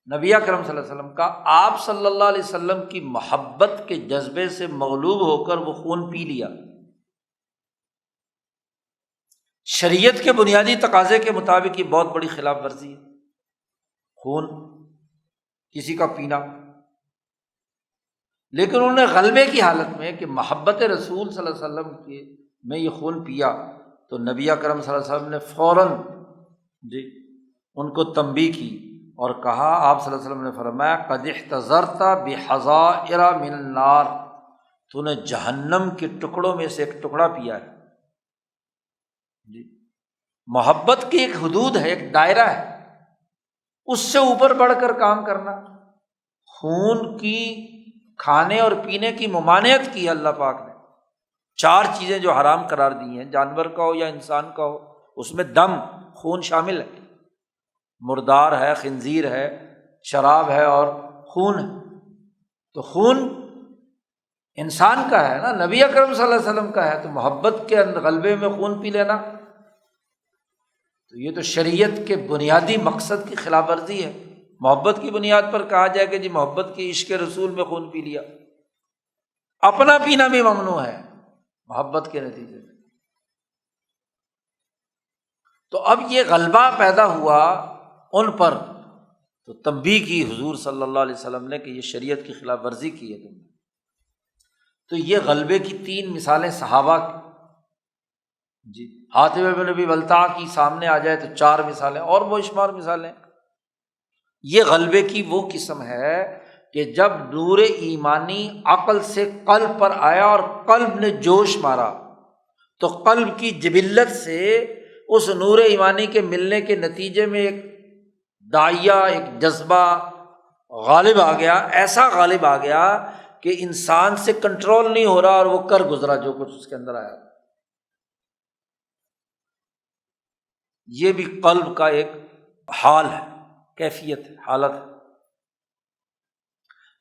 نبی اکرم صلی اللہ علیہ وسلم کا آپ صلی اللہ علیہ وسلم کی محبت کے جذبے سے مغلوب ہو کر وہ خون پی لیا۔ شریعت کے بنیادی تقاضے کے مطابق یہ بہت بڑی خلاف ورزی ہے، خون کسی کا پینا، لیکن انہوں نے غلبے کی حالت میں کہ محبت رسول صلی اللہ علیہ وسلم کے میں یہ خون پیا، تو نبی اکرم صلی اللہ علیہ وسلم نے فوراً ان کو تنبیہ کی اور کہا، آپ صلی اللہ علیہ وسلم نے فرمایا قد احتضرت بحظائر من النار، تو نے جہنم کے ٹکڑوں میں سے ایک ٹکڑا پیا ہے۔ محبت کی ایک حدود ہے، ایک دائرہ ہے، اس سے اوپر بڑھ کر کام کرنا، خون کی کھانے اور پینے کی ممانعت کی اللہ پاک نے۔ 4 چیزیں جو حرام قرار دی ہیں، جانور کا ہو یا انسان کا ہو، اس میں دم، خون شامل ہے، مردار ہے، خنزیر ہے، شراب ہے اور خون ہے۔ تو خون انسان کا ہے نا، نبی اکرم صلی اللہ علیہ وسلم کا ہے، تو محبت کے غلبے میں خون پی لینا، تو یہ تو شریعت کے بنیادی مقصد کی خلاف ورزی ہے۔ محبت کی بنیاد پر کہا جائے کہ جی محبت کی عشق رسول میں خون پی لیا، اپنا پینا بھی ممنوع ہے محبت کے نتیجے میں۔ تو اب یہ غلبہ پیدا ہوا ان پر، تو تنبیہ کی حضور صلی اللہ علیہ وسلم نے کہ یہ شریعت کی خلاف ورزی کی ہے تم نے۔ تو یہ غلبے کی 3 مثالیں صحابہ کی، حاتب بن ابی بلتع کی سامنے آ جائے تو 4 مثالیں اور وہ شمار مثالیں۔ یہ غلبے کی وہ قسم ہے کہ جب نور ایمانی عقل سے قلب پر آیا اور قلب نے جوش مارا، تو قلب کی جبلت سے اس نور ایمانی کے ملنے کے نتیجے میں ایک داعیہ، ایک جذبہ غالب آ گیا، ایسا غالب آ گیا کہ انسان سے کنٹرول نہیں ہو رہا اور وہ کر گزرا جو کچھ اس کے اندر آیا۔ یہ بھی قلب کا ایک حال ہے، کیفیت ہے، حالت ہے۔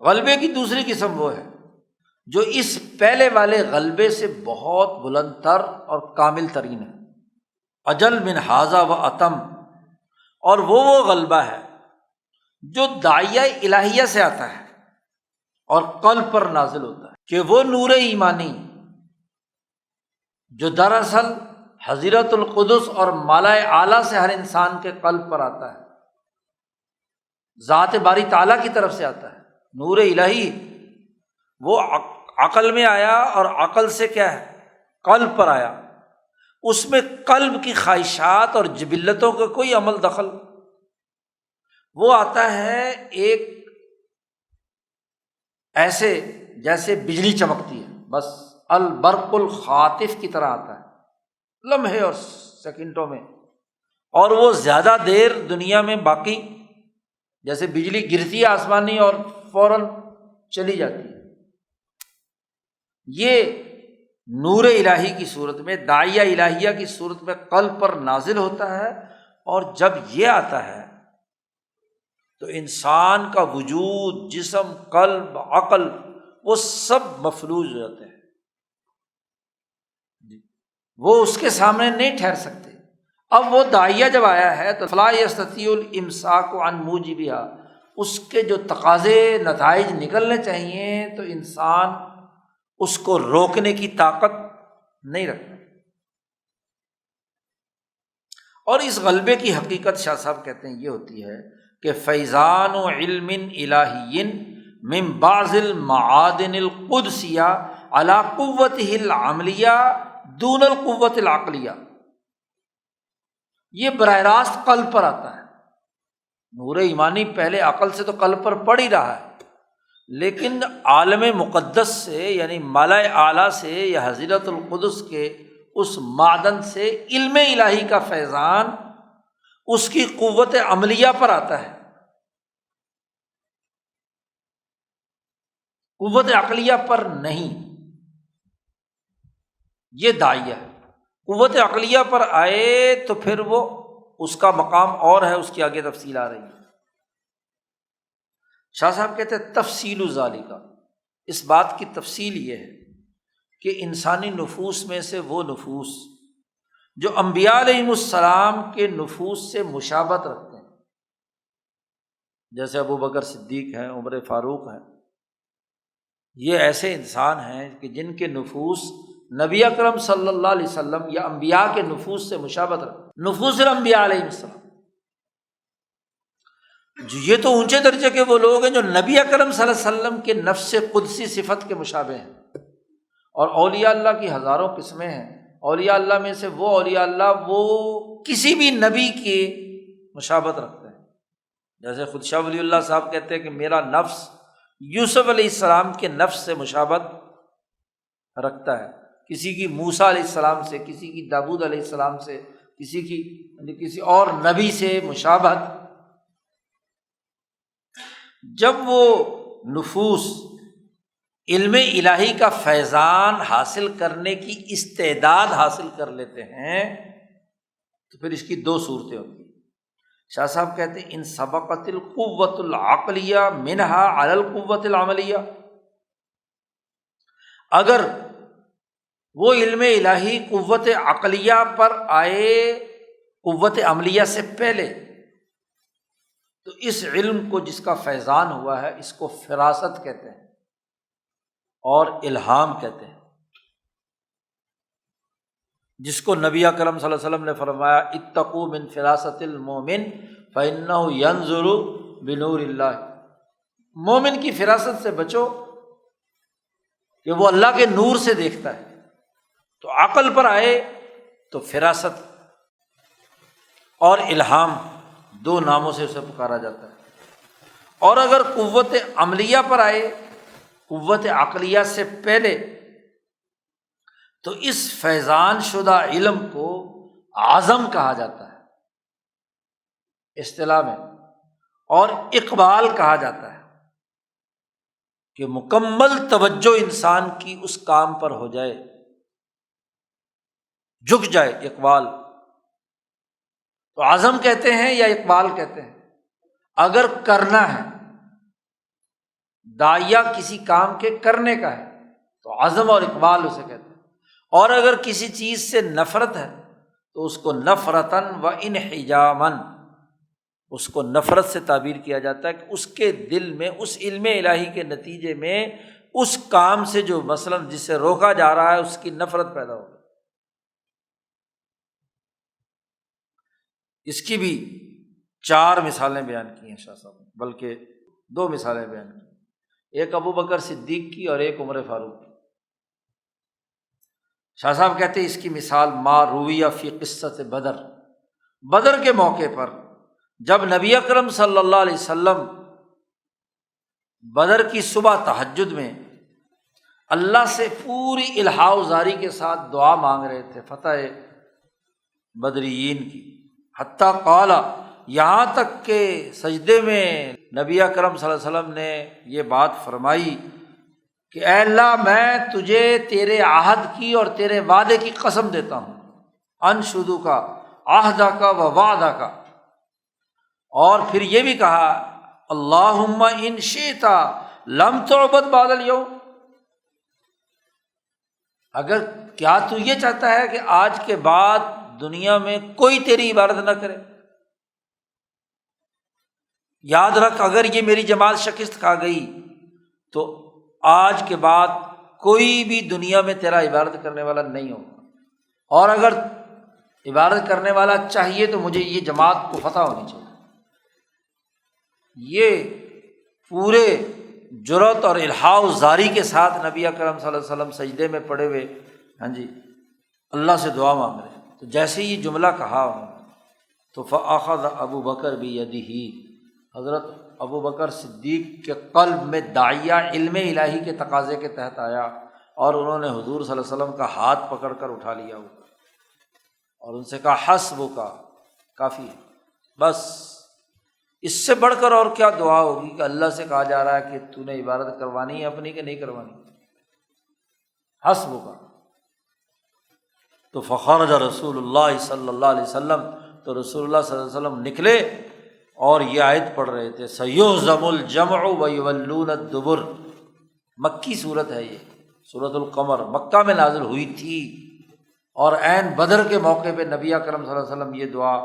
غلبے کی دوسری قسم وہ ہے جو اس پہلے والے غلبے سے بہت بلند تر اور کامل ترین ہے، اجل من ھذا و اتم، اور وہ غلبہ ہے جو داعیہ الہیہ سے آتا ہے اور قلب پر نازل ہوتا ہے، کہ وہ نور ایمانی جو دراصل حضرت القدس اور مالا اعلیٰ سے ہر انسان کے قلب پر آتا ہے، ذات باری تعالیٰ کی طرف سے آتا ہے، نور الہی، وہ عقل میں آیا اور عقل سے کیا ہے، قلب پر آیا، اس میں قلب کی خواہشات اور جبلتوں کا کوئی عمل دخل، وہ آتا ہے ایک ایسے جیسے بجلی چمکتی ہے، بس البرق الخاطف کی طرح آتا ہے، لمحے اور سیکنڈوں میں، اور وہ زیادہ دیر دنیا میں باقی، جیسے بجلی گرتی ہے آسمانی اور فوراً چلی جاتی ہے۔ یہ نور الہی کی صورت میں، داعیہ الہیہ کی صورت میں قلب پر نازل ہوتا ہے، اور جب یہ آتا ہے تو انسان کا وجود، جسم، قلب، عقل، وہ سب مفلوج ہو جاتے ہیں، وہ اس کے سامنے نہیں ٹھہر سکتے۔ اب وہ داعیہ جب آیا ہے تو فلا یستطیع الامساک عن موجبها، اس کے جو تقاضے نتائج نکلنے چاہیے تو انسان اس کو روکنے کی طاقت نہیں رکھتا۔ اور اس غلبے کی حقیقت شاہ صاحب کہتے ہیں یہ ہوتی ہے کہ فیضان علم الہی من بعض المعادن القدسیہ علی قوتہ العملیہ دون القوت العقلیہ، یہ براہ راست قلب پر آتا ہے۔ نور ایمانی پہلے عقل سے تو قلب پر پڑ ہی رہا ہے، لیکن عالم مقدس سے یعنی مالا اعلیٰ سے یا حضرت القدس کے اس معدن سے علم الہی کا فیضان اس کی قوت عملیہ پر آتا ہے، قوت عقلیہ پر نہیں۔ یہ داعیہ ہے، قوت عقلیہ پر آئے تو پھر وہ اس کا مقام اور ہے، اس کی آگے تفصیل آ رہی ہے۔ شاہ صاحب کہتے ہیں تفصیل ذالک، اس بات کی تفصیل یہ ہے کہ انسانی نفوس میں سے وہ نفوس جو انبیاء علیہم السلام کے نفوس سے مشابہت رکھتے ہیں، جیسے ابو بکر صدیق ہیں، عمر فاروق ہیں، یہ ایسے انسان ہیں کہ جن کے نفوس نبی اکرم صلی اللہ علیہ وسلم یا انبیاء کے نفوس سے مشابہت رکھتے، نفوس الانبیاء علیہ السلام۔ یہ تو اونچے درجے کے وہ لوگ ہیں جو نبی اکرم صلی اللہ علیہ وسلم کے نفس قدسی صفت کے مشابہ ہیں۔ اور اولیاء اللہ کی ہزاروں قسمیں ہیں، اولیاء اللہ میں سے وہ اولیاء اللہ وہ کسی بھی نبی کی مشابہت رکھتے ہیں۔ جیسے خود شاہ ولی اللہ صاحب کہتے ہیں کہ میرا نفس یوسف علیہ السلام کے نفس سے مشابہت رکھتا ہے، کسی کی موسیٰ علیہ السلام سے، کسی کی داؤد علیہ السلام سے، کسی اور نبی سے مشابہت۔ جب وہ نفوس علم الہی کا فیضان حاصل کرنے کی استعداد حاصل کر لیتے ہیں تو پھر اس کی دو صورتیں ہوتی ہیں۔ شاہ صاحب کہتے ہیں ان سبقت القوۃ العقلیہ منہا علی القوۃ العملیہ، اگر وہ علم الہی قوت عقلیہ پر آئے قوت عملیہ سے پہلے، تو اس علم کو جس کا فیضان ہوا ہے اس کو فراست کہتے ہیں اور الہام کہتے ہیں، جس کو نبی اکرم صلی اللہ علیہ وسلم نے فرمایا اتقوا من فراست المومن فإنہ ینظر بنور اللہ، مومن کی فراست سے بچو کہ وہ اللہ کے نور سے دیکھتا ہے۔ تو عقل پر آئے تو فراست اور الہام دو ناموں سے اسے پکارا جاتا ہے، اور اگر قوت عملیہ پر آئے قوت عقلیہ سے پہلے تو اس فیضان شدہ علم کو عزم کہا جاتا ہے اصطلاح میں، اور اقبال کہا جاتا ہے کہ مکمل توجہ انسان کی اس کام پر ہو جائے، جھک جائے، اقبال تو عزم کہتے ہیں یا اقبال کہتے ہیں۔ اگر کرنا ہے، داعیہ کسی کام کے کرنے کا ہے تو عزم اور اقبال اسے کہتے ہیں، اور اگر کسی چیز سے نفرت ہے تو اس کو نفرتاً و انحجاماً، اس کو نفرت سے تعبیر کیا جاتا ہے کہ اس کے دل میں اس علم الہی کے نتیجے میں اس کام سے جو مثلاً جس سے روکا جا رہا ہے اس کی نفرت پیدا ہو۔ اس کی بھی 4 مثالیں بیان کی ہیں شاہ صاحب نے، بلکہ 2 مثالیں بیان کی، ایک ابو بکر صدیق کی اور ایک عمر فاروق کی۔ شاہ صاحب کہتے ہیں اس کی مثال ما رویہ فی قصۃ بدر، بدر کے موقع پر جب نبی اکرم صلی اللہ علیہ وسلم بدر کی صبح تہجد میں اللہ سے پوری الحاح و زاری کے ساتھ دعا مانگ رہے تھے فتح بدریین کی، حتیٰ قال، یہاں تک کہ سجدے میں نبی اکرم صلی اللہ علیہ وسلم نے یہ بات فرمائی کہ اے اللہ میں تجھے تیرے عہد کی اور تیرے وعدے کی قسم دیتا ہوں، انشدو کا عہدہ کا و وعدہ کا، اور پھر یہ بھی کہا اللہم ان شئت لم تعبد بعد اليوم، اگر کیا تو یہ چاہتا ہے کہ آج کے بعد دنیا میں کوئی تیری عبادت نہ کرے؟ یاد رکھ اگر یہ میری جماعت شکست کھا گئی تو آج کے بعد کوئی بھی دنیا میں تیرا عبادت کرنے والا نہیں ہوگا، اور اگر عبادت کرنے والا چاہیے تو مجھے یہ جماعت کو فتح ہونی چاہیے۔ یہ پورے جرأت اور الحاح و زاری کے ساتھ نبی اکرم صلی اللہ علیہ وسلم سجدے میں پڑے ہوئے اللہ سے دعا مانگ رہے ہیں۔ تو جیسے ہی جملہ کہا انہوں نے تو فأخذ ابو بکر بیدہ، حضرت ابو بکر صدیق کے قلب میں داعیہ علم الہی کے تقاضے کے تحت آیا اور انہوں نے حضور صلی اللہ علیہ وسلم کا ہاتھ پکڑ کر اٹھا لیا اور ان سے کہا حسبک، کافی ہے، بس اس سے بڑھ کر اور کیا دعا ہوگی کہ اللہ سے کہا جا رہا ہے کہ تو نے عبادت کروانی ہے اپنی کہ نہیں کروانی، حسبک۔ تو فخرج رسول اللہ صلی اللہ علیہ وسلم، تو رسول اللہ صلی اللہ علیہ وسلم نکلے اور یہ آیت پڑھ رہے تھے سیہزم الجمع ویولون الدبر، مکی صورت ہے یہ، سورۃ القمر مکہ میں نازل ہوئی تھی، اور عین بدر کے موقع پہ نبی اکرم صلی اللہ علیہ وسلم یہ دعا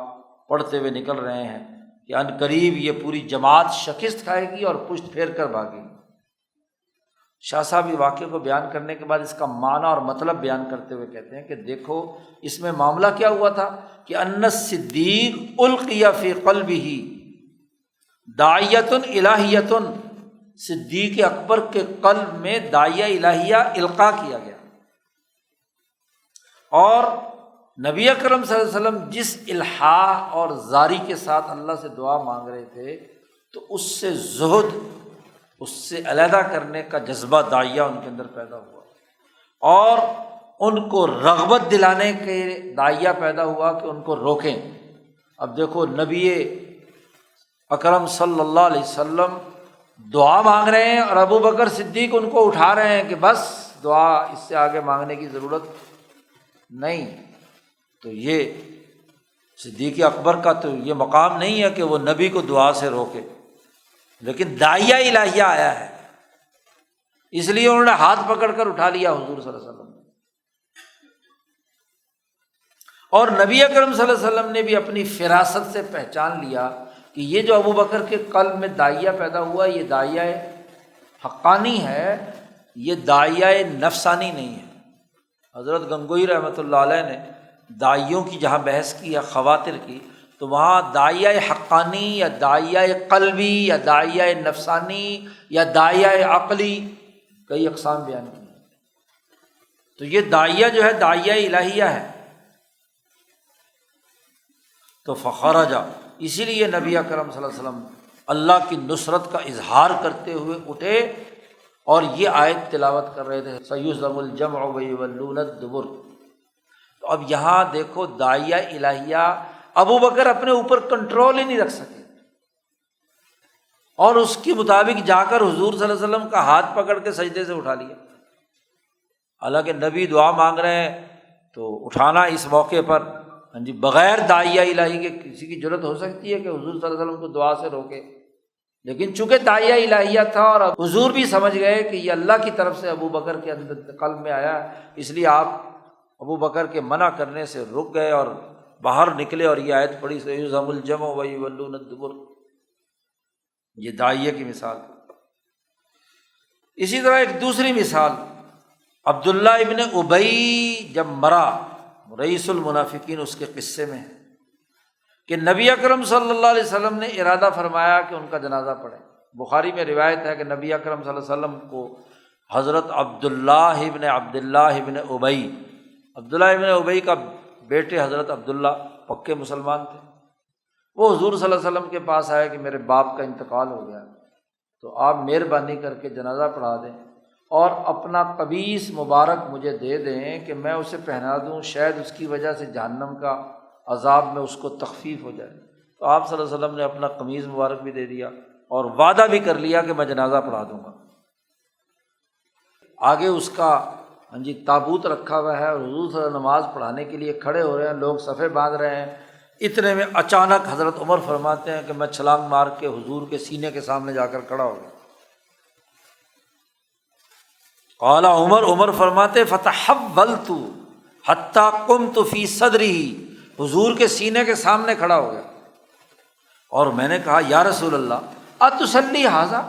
پڑھتے ہوئے نکل رہے ہیں کہ ان قریب یہ پوری جماعت شکست کھائے گی اور پشت پھیر کر بھاگے گی۔ شاہ صاحب یہ واقعے کو بیان کرنے کے بعد اس کا معنی اور مطلب بیان کرتے ہوئے کہتے ہیں کہ دیکھو اس میں معاملہ کیا ہوا تھا کہ ان الصدیق القی فی قلبہ داعیۃ الہیۃ، صدیق اکبر کے قلب میں داعیہ الہیہ القاء کیا گیا، اور نبی اکرم صلی اللہ علیہ وسلم جس الحاح اور زاری کے ساتھ اللہ سے دعا مانگ رہے تھے تو اس سے زہد، اس سے علیحدہ کرنے کا جذبہ داعیہ ان کے اندر پیدا ہوا، اور ان کو رغبت دلانے کے داعیہ پیدا ہوا کہ ان کو روکیں۔ اب دیکھو نبی اکرم صلی اللہ علیہ وسلم دعا مانگ رہے ہیں اور ابو بکر صدیق ان کو اٹھا رہے ہیں کہ بس دعا، اس سے آگے مانگنے کی ضرورت نہیں۔ تو یہ صدیق اکبر کا تو یہ مقام نہیں ہے کہ وہ نبی کو دعا سے روکے، لیکن داعیہ الہیہ آیا ہے، اس لیے انہوں نے ہاتھ پکڑ کر اٹھا لیا حضور صلی اللہ علیہ وسلم نے۔ اور نبی اکرم صلی اللہ علیہ وسلم نے بھی اپنی فراست سے پہچان لیا کہ یہ جو ابو بکر کے قلب میں داعیہ پیدا ہوا یہ داعیہ حقانی ہے، یہ داعیہ نفسانی نہیں ہے۔ حضرت گنگوئی رحمۃ اللہ علیہ نے داعیوں کی جہاں بحث کی یا خواتر کی تو وہاں داعیہ حقانی یا داعیہ قلبی یا داعیہ نفسانی یا داعیہ عقلی کئی اقسام بیان کی۔ تو یہ داعیہ جو ہے داعیہ الہیہ ہے۔ تو فخرج، اسی لیے نبی اکرم صلی اللہ علیہ وسلم اللہ کی نصرت کا اظہار کرتے ہوئے اٹھے اور یہ آیت تلاوت کر رہے تھے، سیہزم الجمع ویولون الدبر۔ تو اب یہاں دیکھو داعیہ الہیہ ابو بکر اپنے اوپر کنٹرول ہی نہیں رکھ سکے اور اس کے مطابق جا کر حضور صلی اللہ علیہ وسلم کا ہاتھ پکڑ کے سجدے سے اٹھا لیا۔ حالانکہ نبی دعا مانگ رہے ہیں تو اٹھانا اس موقع پر بغیر داعیہ الہی کے کسی کی جرت ہو سکتی ہے کہ حضور صلی اللہ علیہ وسلم کو دعا سے روکے، لیکن چونکہ داعیہ الہیہ تھا اور حضور بھی سمجھ گئے کہ یہ اللہ کی طرف سے ابو بکر کے اندر قلب میں آیا ہے، اس لیے آپ ابو بکر کے منع کرنے سے رک گئے اور باہر نکلے اور یہ آیت پڑھی، سیہزم الجمع ویولون الدبر۔ یہ داعیہ کی مثال۔ اسی طرح ایک دوسری مثال عبداللہ ابن ابی جب مرا، رئیس المنافقین، اس کے قصے میں ہے کہ نبی اکرم صلی اللہ علیہ وسلم نے ارادہ فرمایا کہ ان کا جنازہ پڑھے۔ بخاری میں روایت ہے کہ نبی اکرم صلی اللہ علیہ وسلم کو حضرت عبداللہ ابن ابی، عبداللہ ابن ابی کا بیٹے حضرت عبداللہ پکے مسلمان تھے، وہ حضور صلی اللہ علیہ وسلم کے پاس آئے کہ میرے باپ کا انتقال ہو گیا تو آپ مہربانی کر کے جنازہ پڑھا دیں اور اپنا قمیص مبارک مجھے دے دیں کہ میں اسے پہنا دوں، شاید اس کی وجہ سے جہنم کا عذاب میں اس کو تخفیف ہو جائے۔ تو آپ صلی اللہ علیہ وسلم نے اپنا قمیص مبارک بھی دے دیا اور وعدہ بھی کر لیا کہ میں جنازہ پڑھا دوں گا۔ آگے اس کا تابوت رکھا ہوا ہے اور حضور صلی اللہ علیہ وسلم نماز پڑھانے کے لیے کھڑے ہو رہے ہیں، لوگ صفیں باندھ رہے ہیں۔ اتنے میں اچانک حضرت عمر فرماتے ہیں کہ میں چھلانگ مار کے حضور کے سینے کے سامنے جا کر کھڑا ہو گیا۔ قال عمر فرماتے فتحولت حتی قمت فی صدرہ، حضور کے سینے کے سامنے کھڑا ہو گیا اور میں نے کہا یا رسول اللہ اتصلی ھذا،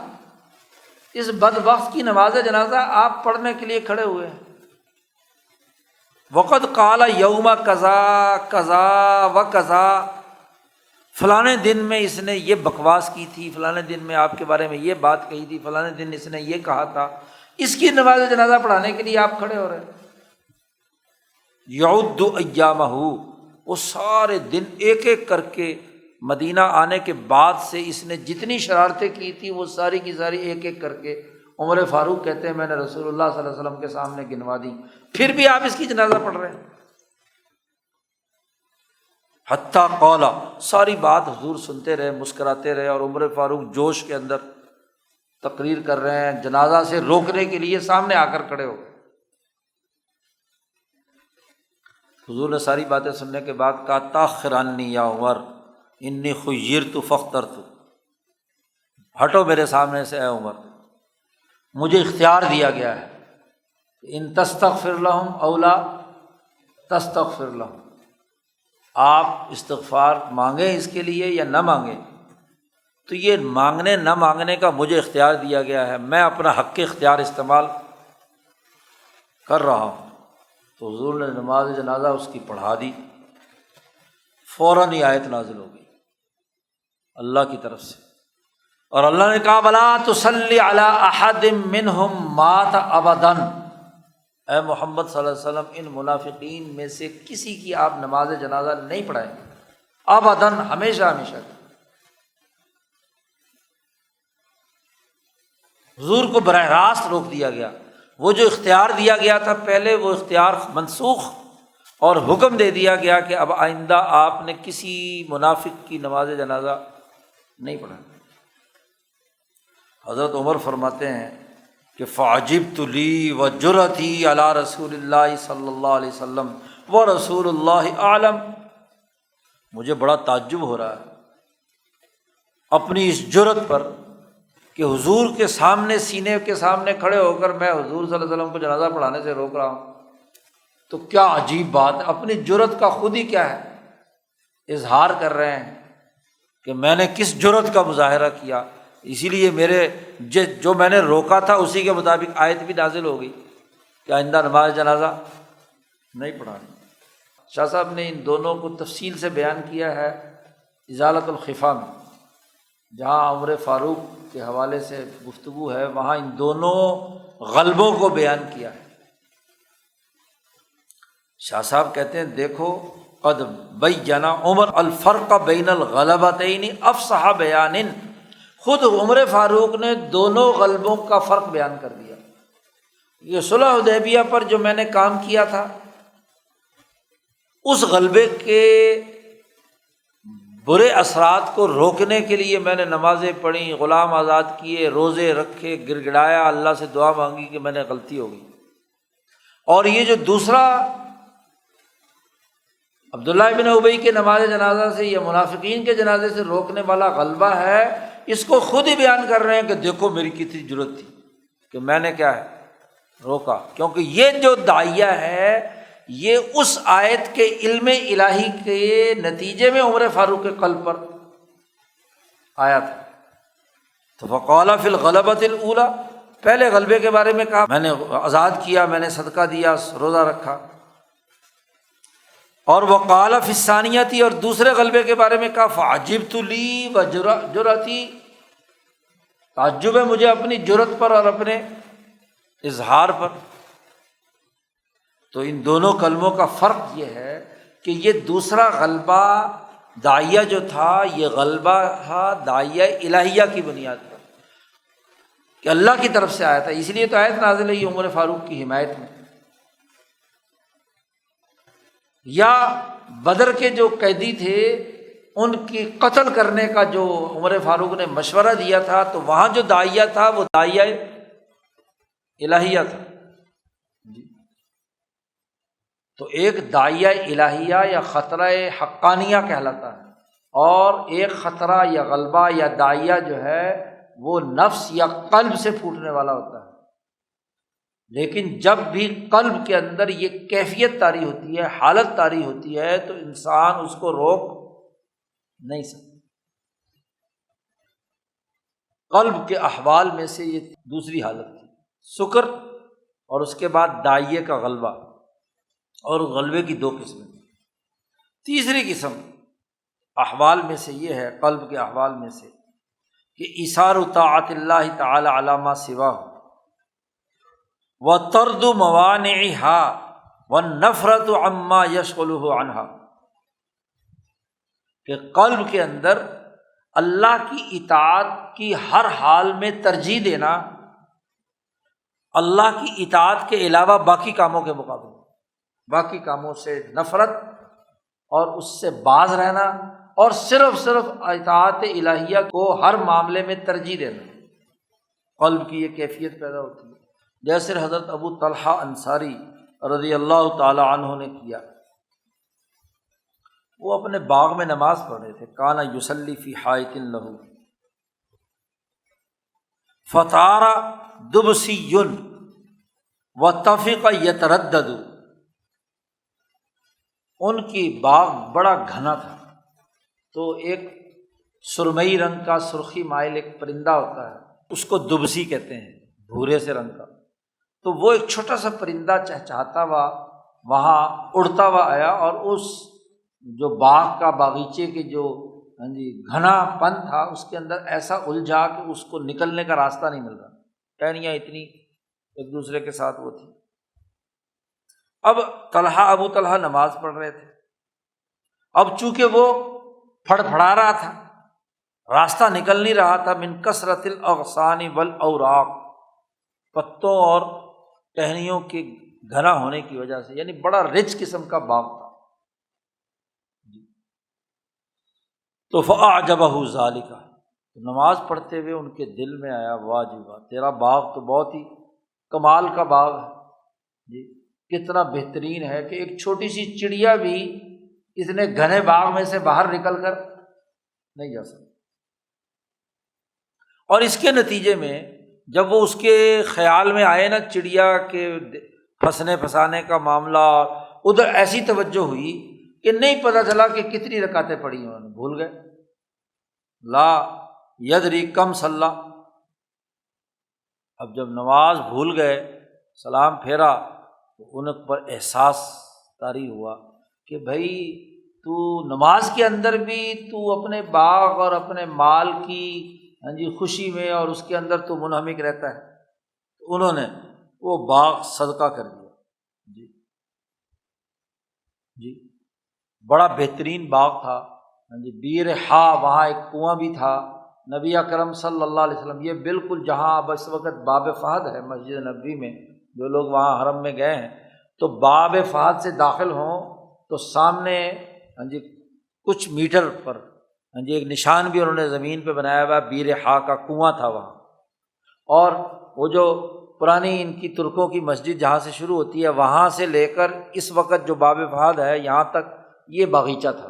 اس بدبخت کی نماز جنازہ آپ پڑھنے کے لیے کھڑے ہوئے ہیں۔ وقد قال یوم کذا کذا و کذا، فلانے دن میں اس نے یہ بکواس کی تھی، فلانے دن میں آپ کے بارے میں یہ بات کہی تھی، فلانے دن اس نے یہ کہا تھا، اس کی نماز جنازہ پڑھانے کے لیے آپ کھڑے ہو رہے ہیں۔ یعد ایامہ، وہ سارے دن ایک ایک کر کے مدینہ آنے کے بعد سے اس نے جتنی شرارتیں کی تھی وہ ساری کی ساری ایک ایک کر کے عمر فاروق کہتے ہیں میں نے رسول اللہ صلی اللہ علیہ وسلم کے سامنے گنوا دی، پھر بھی آپ اس کی جنازہ پڑھ رہے ہیں۔ حتیٰ قال، ساری بات حضور سنتے رہے، مسکراتے رہے، اور عمر فاروق جوش کے اندر تقریر کر رہے ہیں، جنازہ سے روکنے کے لیے سامنے آ کر کھڑے ہو گئے۔ حضور نے ساری باتیں سننے کے بعد کہا تاخر عنی یا عمر انی خیرت فاخترت، ہٹو میرے سامنے سے اے عمر، مجھے اختیار دیا گیا ہے، ان تستغفر لہم او لا تستغفر لہم، آپ استغفار مانگیں اس کے لیے یا نہ مانگیں، تو یہ مانگنے نہ مانگنے کا مجھے اختیار دیا گیا ہے، میں اپنا حق اختیار استعمال کر رہا ہوں۔ تو حضور نے نماز جنازہ اس کی پڑھا دی، فوراً ہی آیت نازل ہو گئی اللہ کی طرف سے، اور اللہ نے کہا وَلَا تُصَلِّ عَلَىٰ أَحَدٍ مِّنْهُمْ مَاتَ أَبَدًا، اے محمد صلی اللہ علیہ وسلم ان منافقین میں سے کسی کی آپ نماز جنازہ نہیں پڑھائیں گے، ابداً، ہمیشہ ہمیشہ۔ حضور کو براہ راست روک دیا گیا، وہ جو اختیار دیا گیا تھا پہلے وہ اختیار منسوخ، اور حکم دے دیا گیا کہ اب آئندہ آپ نے کسی منافق کی نماز جنازہ نہیں پڑھانا۔ حضرت عمر فرماتے ہیں کہ فعجبت لی وجرتی علی رسول اللہ صلی اللہ علیہ وسلم ورسول اللہ اعلم، مجھے بڑا تعجب ہو رہا ہے اپنی اس جرت پر کہ حضور کے سامنے، سینے کے سامنے کھڑے ہو کر میں حضور صلی اللہ علیہ وسلم کو جنازہ پڑھانے سے روک رہا ہوں، تو کیا عجیب بات ہے، اپنی جرت کا خود ہی کیا ہے اظہار کر رہے ہیں کہ میں نے کس جرت کا مظاہرہ کیا، اسی لیے میرے جو میں نے روکا تھا اسی کے مطابق آیت بھی نازل ہو گئی کہ آئندہ نماز جنازہ نہیں پڑھانی۔ شاہ صاحب نے ان دونوں کو تفصیل سے بیان کیا ہے ازالۃ الخفا میں، جہاں عمر فاروق کے حوالے سے گفتگو ہے وہاں ان دونوں غلبوں کو بیان کیا ہے۔ شاہ صاحب کہتے ہیں دیکھو قد بین عمر الفرق بین الغلبتین افصح بیان، خود عمر فاروق نے دونوں غلبوں کا فرق بیان کر دیا۔ یہ صلح حدیبیہ پر جو میں نے کام کیا تھا اس غلبے کے برے اثرات کو روکنے کے لیے میں نے نمازیں پڑھی، غلام آزاد کیے، روزے رکھے، گڑ گڑایا، اللہ سے دعا مانگی کہ میں نے غلطی ہو گئی۔ اور یہ جو دوسرا عبداللہ بن ابی کے نماز جنازہ سے یا منافقین کے جنازے سے روکنے والا غلبہ ہے، اس کو خود ہی بیان کر رہے ہیں کہ دیکھو میری کتنی جرت تھی کہ میں نے کیا ہے روکا، کیونکہ یہ جو داعیہ ہے یہ اس آیت کے علم الہی کے نتیجے میں عمر فاروق کے قلب پر آیا تھا۔ تو فقال فی الغلبۃ الاولی، پہلے غلبے کے بارے میں کہا میں نے آزاد کیا، میں نے صدقہ دیا، روزہ رکھا، اور وقال فی الثانیۃ، اور دوسرے غلبے کے بارے میں کہا فعجبت لی وجرتی، تعجب ہے مجھے اپنی جرت پر اور اپنے اظہار پر۔ تو ان دونوں کلموں کا فرق یہ ہے کہ یہ دوسرا غلبہ داعیہ جو تھا یہ غلبہ تھا داعیہ الہیہ کی بنیاد پر کہ اللہ کی طرف سے آیا تھا، اس لیے تو آیت نازل ہوئی عمر فاروق کی حمایت میں۔ یا بدر کے جو قیدی تھے ان کی قتل کرنے کا جو عمر فاروق نے مشورہ دیا تھا، تو وہاں جو داعیہ تھا وہ داعیہ الہیہ تھا۔ تو ایک داعیہ الہیہ یا خطرہ حقانیہ کہلاتا ہے، اور ایک خطرہ یا غلبہ یا داعیہ جو ہے وہ نفس یا قلب سے پھوٹنے والا ہوتا ہے۔ لیکن جب بھی قلب کے اندر یہ کیفیت طاری ہوتی ہے، حالت طاری ہوتی ہے، تو انسان اس کو روک نہیں سکتا۔ قلب کے احوال میں سے یہ دوسری حالت تھی، سکر، اور اس کے بعد داعیے کا غلبہ، اور غلبے کی دو قسمیں۔ تیسری قسم احوال میں سے یہ ہے، قلب کے احوال میں سے، کہ ایثار طاعت اللہ تعالی علی ما سواہ وطرد موانعها والنفرت عما یشغلہ عنہا، کہ قلب کے اندر اللہ کی اطاعت کی ہر حال میں ترجیح دینا، اللہ کی اطاعت کے علاوہ باقی کاموں کے مقابلے، باقی کاموں سے نفرت اور اس سے باز رہنا، اور صرف اطاعت الہیہ کو ہر معاملے میں ترجیح دینا، قلب کی یہ کیفیت پیدا ہوتی ہے۔ جیسے حضرت ابو طلحہ انصاری رضی اللہ تعالی عنہ نے کیا، وہ اپنے باغ میں نماز پڑھ رہے تھے، کان یصلی فی حائط لہ فطار دبسی وطفق یتردد، ان کی باغ بڑا گھنا تھا، تو ایک سرمئی رنگ کا سرخی مائل ایک پرندہ ہوتا ہے، اس کو دبسی کہتے ہیں، بھورے سے رنگ کا۔ تو وہ ایک چھوٹا سا پرندہ چہچہاتا ہوا وہاں اڑتا ہوا آیا، اور اس جو باغ کا باغیچے کے جو گھنا پن تھا اس کے اندر ایسا الجھا کہ اس کو نکلنے کا راستہ نہیں مل رہا، ٹہنیاں اتنی ایک دوسرے کے ساتھ وہ تھی۔ اب ابو طلحہ نماز پڑھ رہے تھے، اب چونکہ وہ پھڑپھڑا رہا تھا، راستہ نکل نہیں رہا تھا، من کثرت الاغصان والاوراق، پتوں اور ٹہنیوں کے گھنا ہونے کی وجہ سے، یعنی بڑا رچ قسم کا باغ تھا۔ تو فاعجبہ ذالک، نماز پڑھتے ہوئے ان کے دل میں آیا، واہ جی واہ، تیرا باغ تو بہت ہی کمال کا باغ ہے جی، کتنا بہترین ہے کہ ایک چھوٹی سی چڑیا بھی اتنے گھنے باغ میں سے باہر نکل کر نہیں جا سکتی۔ اور اس کے نتیجے میں جب وہ اس کے خیال میں آئے نا چڑیا کے پھنسنے پھنسانے کا معاملہ، ادھر ایسی توجہ ہوئی کہ نہیں پتہ چلا کہ کتنی رکعتیں پڑھی انہوں نے، بھول گئے، لا یدری کم صلی۔ اب جب نماز بھول گئے، سلام پھیرا، تو ان پر احساس طاری ہوا کہ بھائی تو نماز کے اندر بھی تو اپنے باغ اور اپنے مال کی خوشی میں اور اس کے اندر تو منہمک رہتا ہے۔ تو انہوں نے وہ باغ صدقہ کر دیا جی، بڑا بہترین باغ تھا بیر ہا، وہاں ایک کنواں بھی تھا۔ نبی اکرم صلی اللہ علیہ وسلم، یہ بالکل جہاں اب اس وقت باب فہد ہے مسجد نبوی میں، جو لوگ وہاں حرم میں گئے ہیں تو باب فہد سے داخل ہوں تو سامنے کچھ میٹر پر ایک نشان بھی انہوں نے زمین پہ بنایا ہوا، بیر ہا کا کنواں تھا وہاں۔ اور وہ جو پرانی ان کی ترکوں کی مسجد جہاں سے شروع ہوتی ہے، وہاں سے لے کر اس وقت جو باب فہد ہے یہاں تک یہ باغیچہ تھا،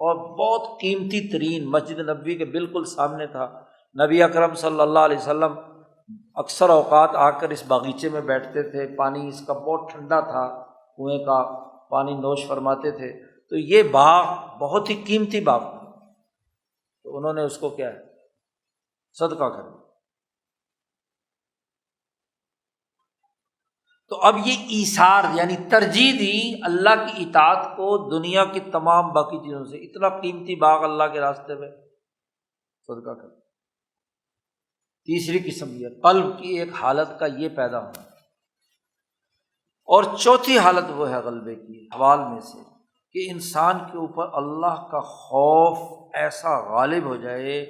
اور بہت قیمتی ترین مسجد نبوی کے بالکل سامنے تھا۔ نبی اکرم صلی اللہ علیہ وسلم اکثر اوقات آ کر اس باغیچے میں بیٹھتے تھے، پانی اس کا بہت ٹھنڈا تھا، کنویں کا پانی نوش فرماتے تھے۔ تو یہ باغ بہت ہی قیمتی باغ تھا، تو انہوں نے اس کو کیا ہے صدقہ کر دیا۔ تو اب یہ ایثار یعنی ترجیح دی اللہ کی اطاعت کو دنیا کی تمام باقی چیزوں سے، اتنا قیمتی باغ اللہ کے راستے میں صدقہ کر۔ تیسری قسم یہ قلب کی ایک حالت کا یہ پیدا ہونا، اور چوتھی حالت وہ ہے غلبے کی حوال میں سے کہ انسان کے اوپر اللہ کا خوف ایسا غالب ہو جائے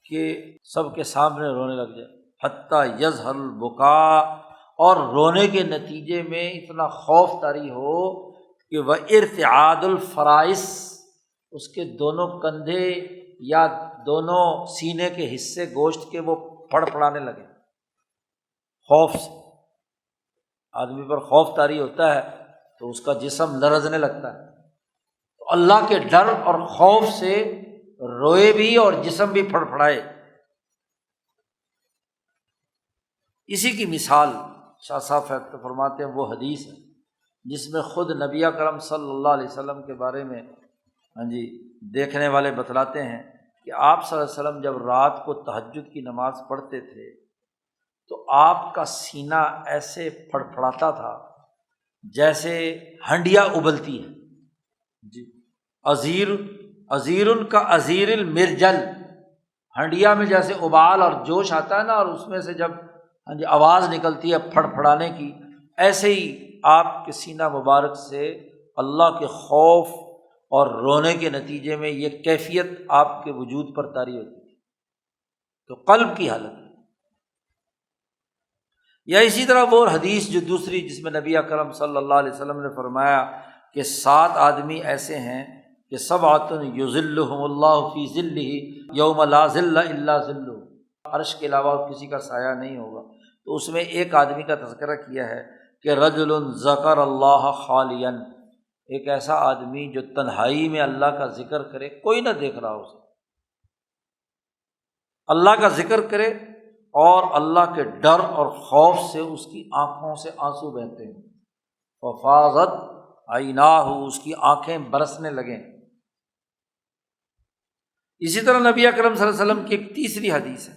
کہ سب کے سامنے رونے لگ جائے، حتیٰ یظہر البکا، اور رونے کے نتیجے میں اتنا خوف طاری ہو کہ وہ ارتعاد الفرائس، اس کے دونوں کندھے یا دونوں سینے کے حصے گوشت کے وہ پھڑ پھڑانے لگے خوف سے۔ آدمی پر خوف طاری ہوتا ہے تو اس کا جسم لرزنے لگتا ہے، تو اللہ کے ڈر اور خوف سے روئے بھی اور جسم بھی پھڑ پھڑائے۔ اسی کی مثال شاہ صاحب فرماتے ہیں، وہ حدیث ہے جس میں خود نبی اکرم صلی اللہ علیہ وسلم کے بارے میں دیکھنے والے بتلاتے ہیں کہ آپ صلی اللہ علیہ وسلم جب رات کو تہجد کی نماز پڑھتے تھے تو آپ کا سینہ ایسے پھڑپھڑاتا تھا جیسے ہنڈیا ابلتی ہے جی، عزیر کا عزیر المرجل، ہنڈیا میں جیسے ابال اور جوش آتا ہے نا، اور اس میں سے جب آواز نکلتی ہے پھڑ پھڑانے کی، ایسے ہی آپ کے سینہ مبارک سے اللہ کے خوف اور رونے کے نتیجے میں یہ کیفیت آپ کے وجود پر طاری ہوتی تھی۔ تو قلب کی حالت، یا اسی طرح وہ حدیث جو دوسری جس میں نبی اکرم صلی اللہ علیہ وسلم نے فرمایا کہ 7 آدمی ایسے ہیں کہ 7 یظلہم اللہ فی ظلہ یوم لا ظل الا ظلہ، عرش کے علاوہ کسی کا سایہ نہیں ہوگا۔ تو اس میں ایک آدمی کا تذکرہ کیا ہے کہ رجل ذکر اللہ خالیا، ایک ایسا آدمی جو تنہائی میں اللہ کا ذکر کرے، کوئی نہ دیکھ رہا اسے، اللہ کا ذکر کرے اور اللہ کے ڈر اور خوف سے اس کی آنکھوں سے آنسو بہتے ہیں، وفاضت عیناہ، اس کی آنکھیں برسنے لگیں۔ اسی طرح نبی اکرم صلی اللہ علیہ وسلم کی ایک تیسری حدیث ہے،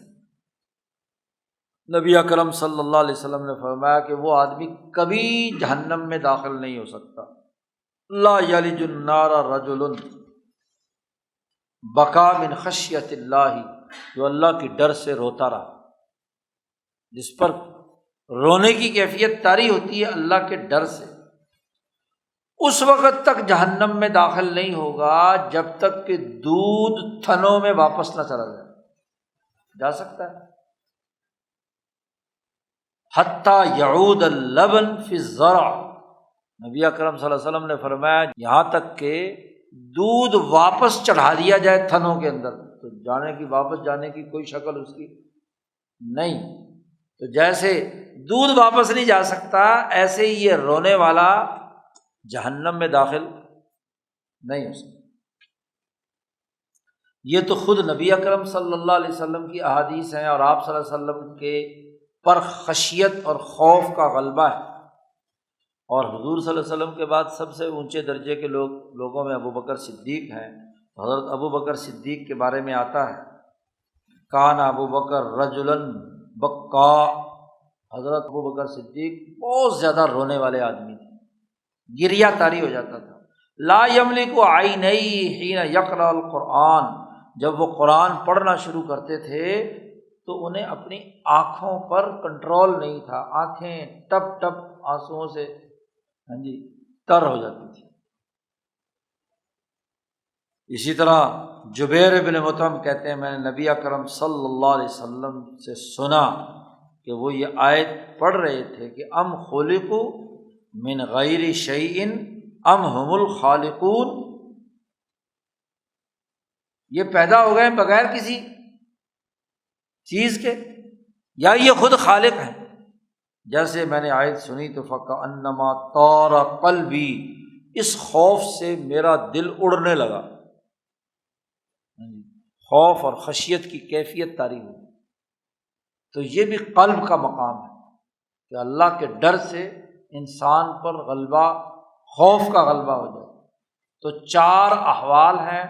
نبی اکرم صلی اللہ علیہ وسلم نے فرمایا کہ وہ آدمی کبھی جہنم میں داخل نہیں ہو سکتا، لا یلج النار رجل بکا من خشیت اللہ، جو اللہ کی ڈر سے روتا رہا، جس پر رونے کی کیفیت طاری ہوتی ہے اللہ کے ڈر سے، اس وقت تک جہنم میں داخل نہیں ہوگا جب تک کہ دودھ تھنوں میں واپس نہ چلا جائے۔ جا سکتا ہے حتیٰ یعود اللبن فی الزرع، نبی اکرم صلی اللہ علیہ وسلم نے فرمایا یہاں تک کہ دودھ واپس چڑھا دیا جائے تھنوں کے اندر، تو جانے کی واپس جانے کی کوئی شکل اس کی نہیں۔ تو جیسے دودھ واپس نہیں جا سکتا، ایسے ہی یہ رونے والا جہنم میں داخل نہیں ہو سکتا۔ یہ تو خود نبی اکرم صلی اللہ علیہ وسلم کی احادیث ہیں، اور آپ صلی اللہ علیہ وسلم کے پر خشیت اور خوف کا غلبہ ہے۔ اور حضور صلی اللہ علیہ وسلم کے بعد سب سے اونچے درجے کے لوگوں میں ابو بکر صدیق ہیں۔ حضرت ابو بکر صدیق کے بارے میں آتا ہے کان ابو بکر رجلاً بکا، حضرت ابو بکر صدیق بہت زیادہ رونے والے آدمی تھے، گریہ طاری ہو جاتا تھا۔ لا یملک عینیہ حین یقرأ القرآن، جب وہ قرآن پڑھنا شروع کرتے تھے تو انہیں اپنی آنکھوں پر کنٹرول نہیں تھا، آنکھیں ٹپ ٹپ آنسوؤں سے تر ہو جاتی تھی۔ اسی طرح جبیر بن مطعم کہتے ہیں میں نے نبی اکرم صلی اللہ علیہ وسلم سے سنا کہ وہ یہ آیت پڑھ رہے تھے کہ ام خلقوا من غیر شیء ام هم الخالقون، یہ پیدا ہو گئے بغیر کسی چیز کے یا یہ خود خالق ہیں۔ جیسے میں نے آیت سنی تو فکأنما طار قلبی، اس خوف سے میرا دل اڑنے لگا، خوف اور خشیت کی کیفیت طاری ہوئی۔ تو یہ بھی قلب کا مقام ہے کہ اللہ کے ڈر سے انسان پر غلبہ، خوف کا غلبہ ہو جائے۔ تو 4 احوال ہیں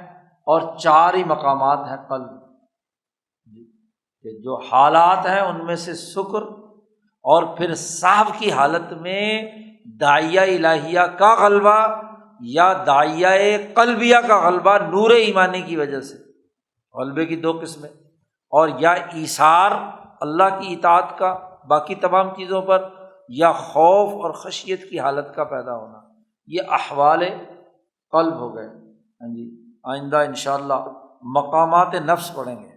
اور 4 ہی مقامات ہیں قلب کہ جو حالات ہیں ان میں سے شکر، اور پھر صاحب کی حالت میں داعیہ الہیہ کا غلبہ یا داعیہ قلبیہ کا غلبہ نور ایمانی کی وجہ سے، غلبے کی 2 قسمیں، اور یا ایثار اللہ کی اطاعت کا باقی تمام چیزوں پر، یا خوف اور خشیت کی حالت کا پیدا ہونا۔ یہ احوال قلب ہو گئے۔ آئندہ انشاءاللہ مقامات نفس پڑھیں گے۔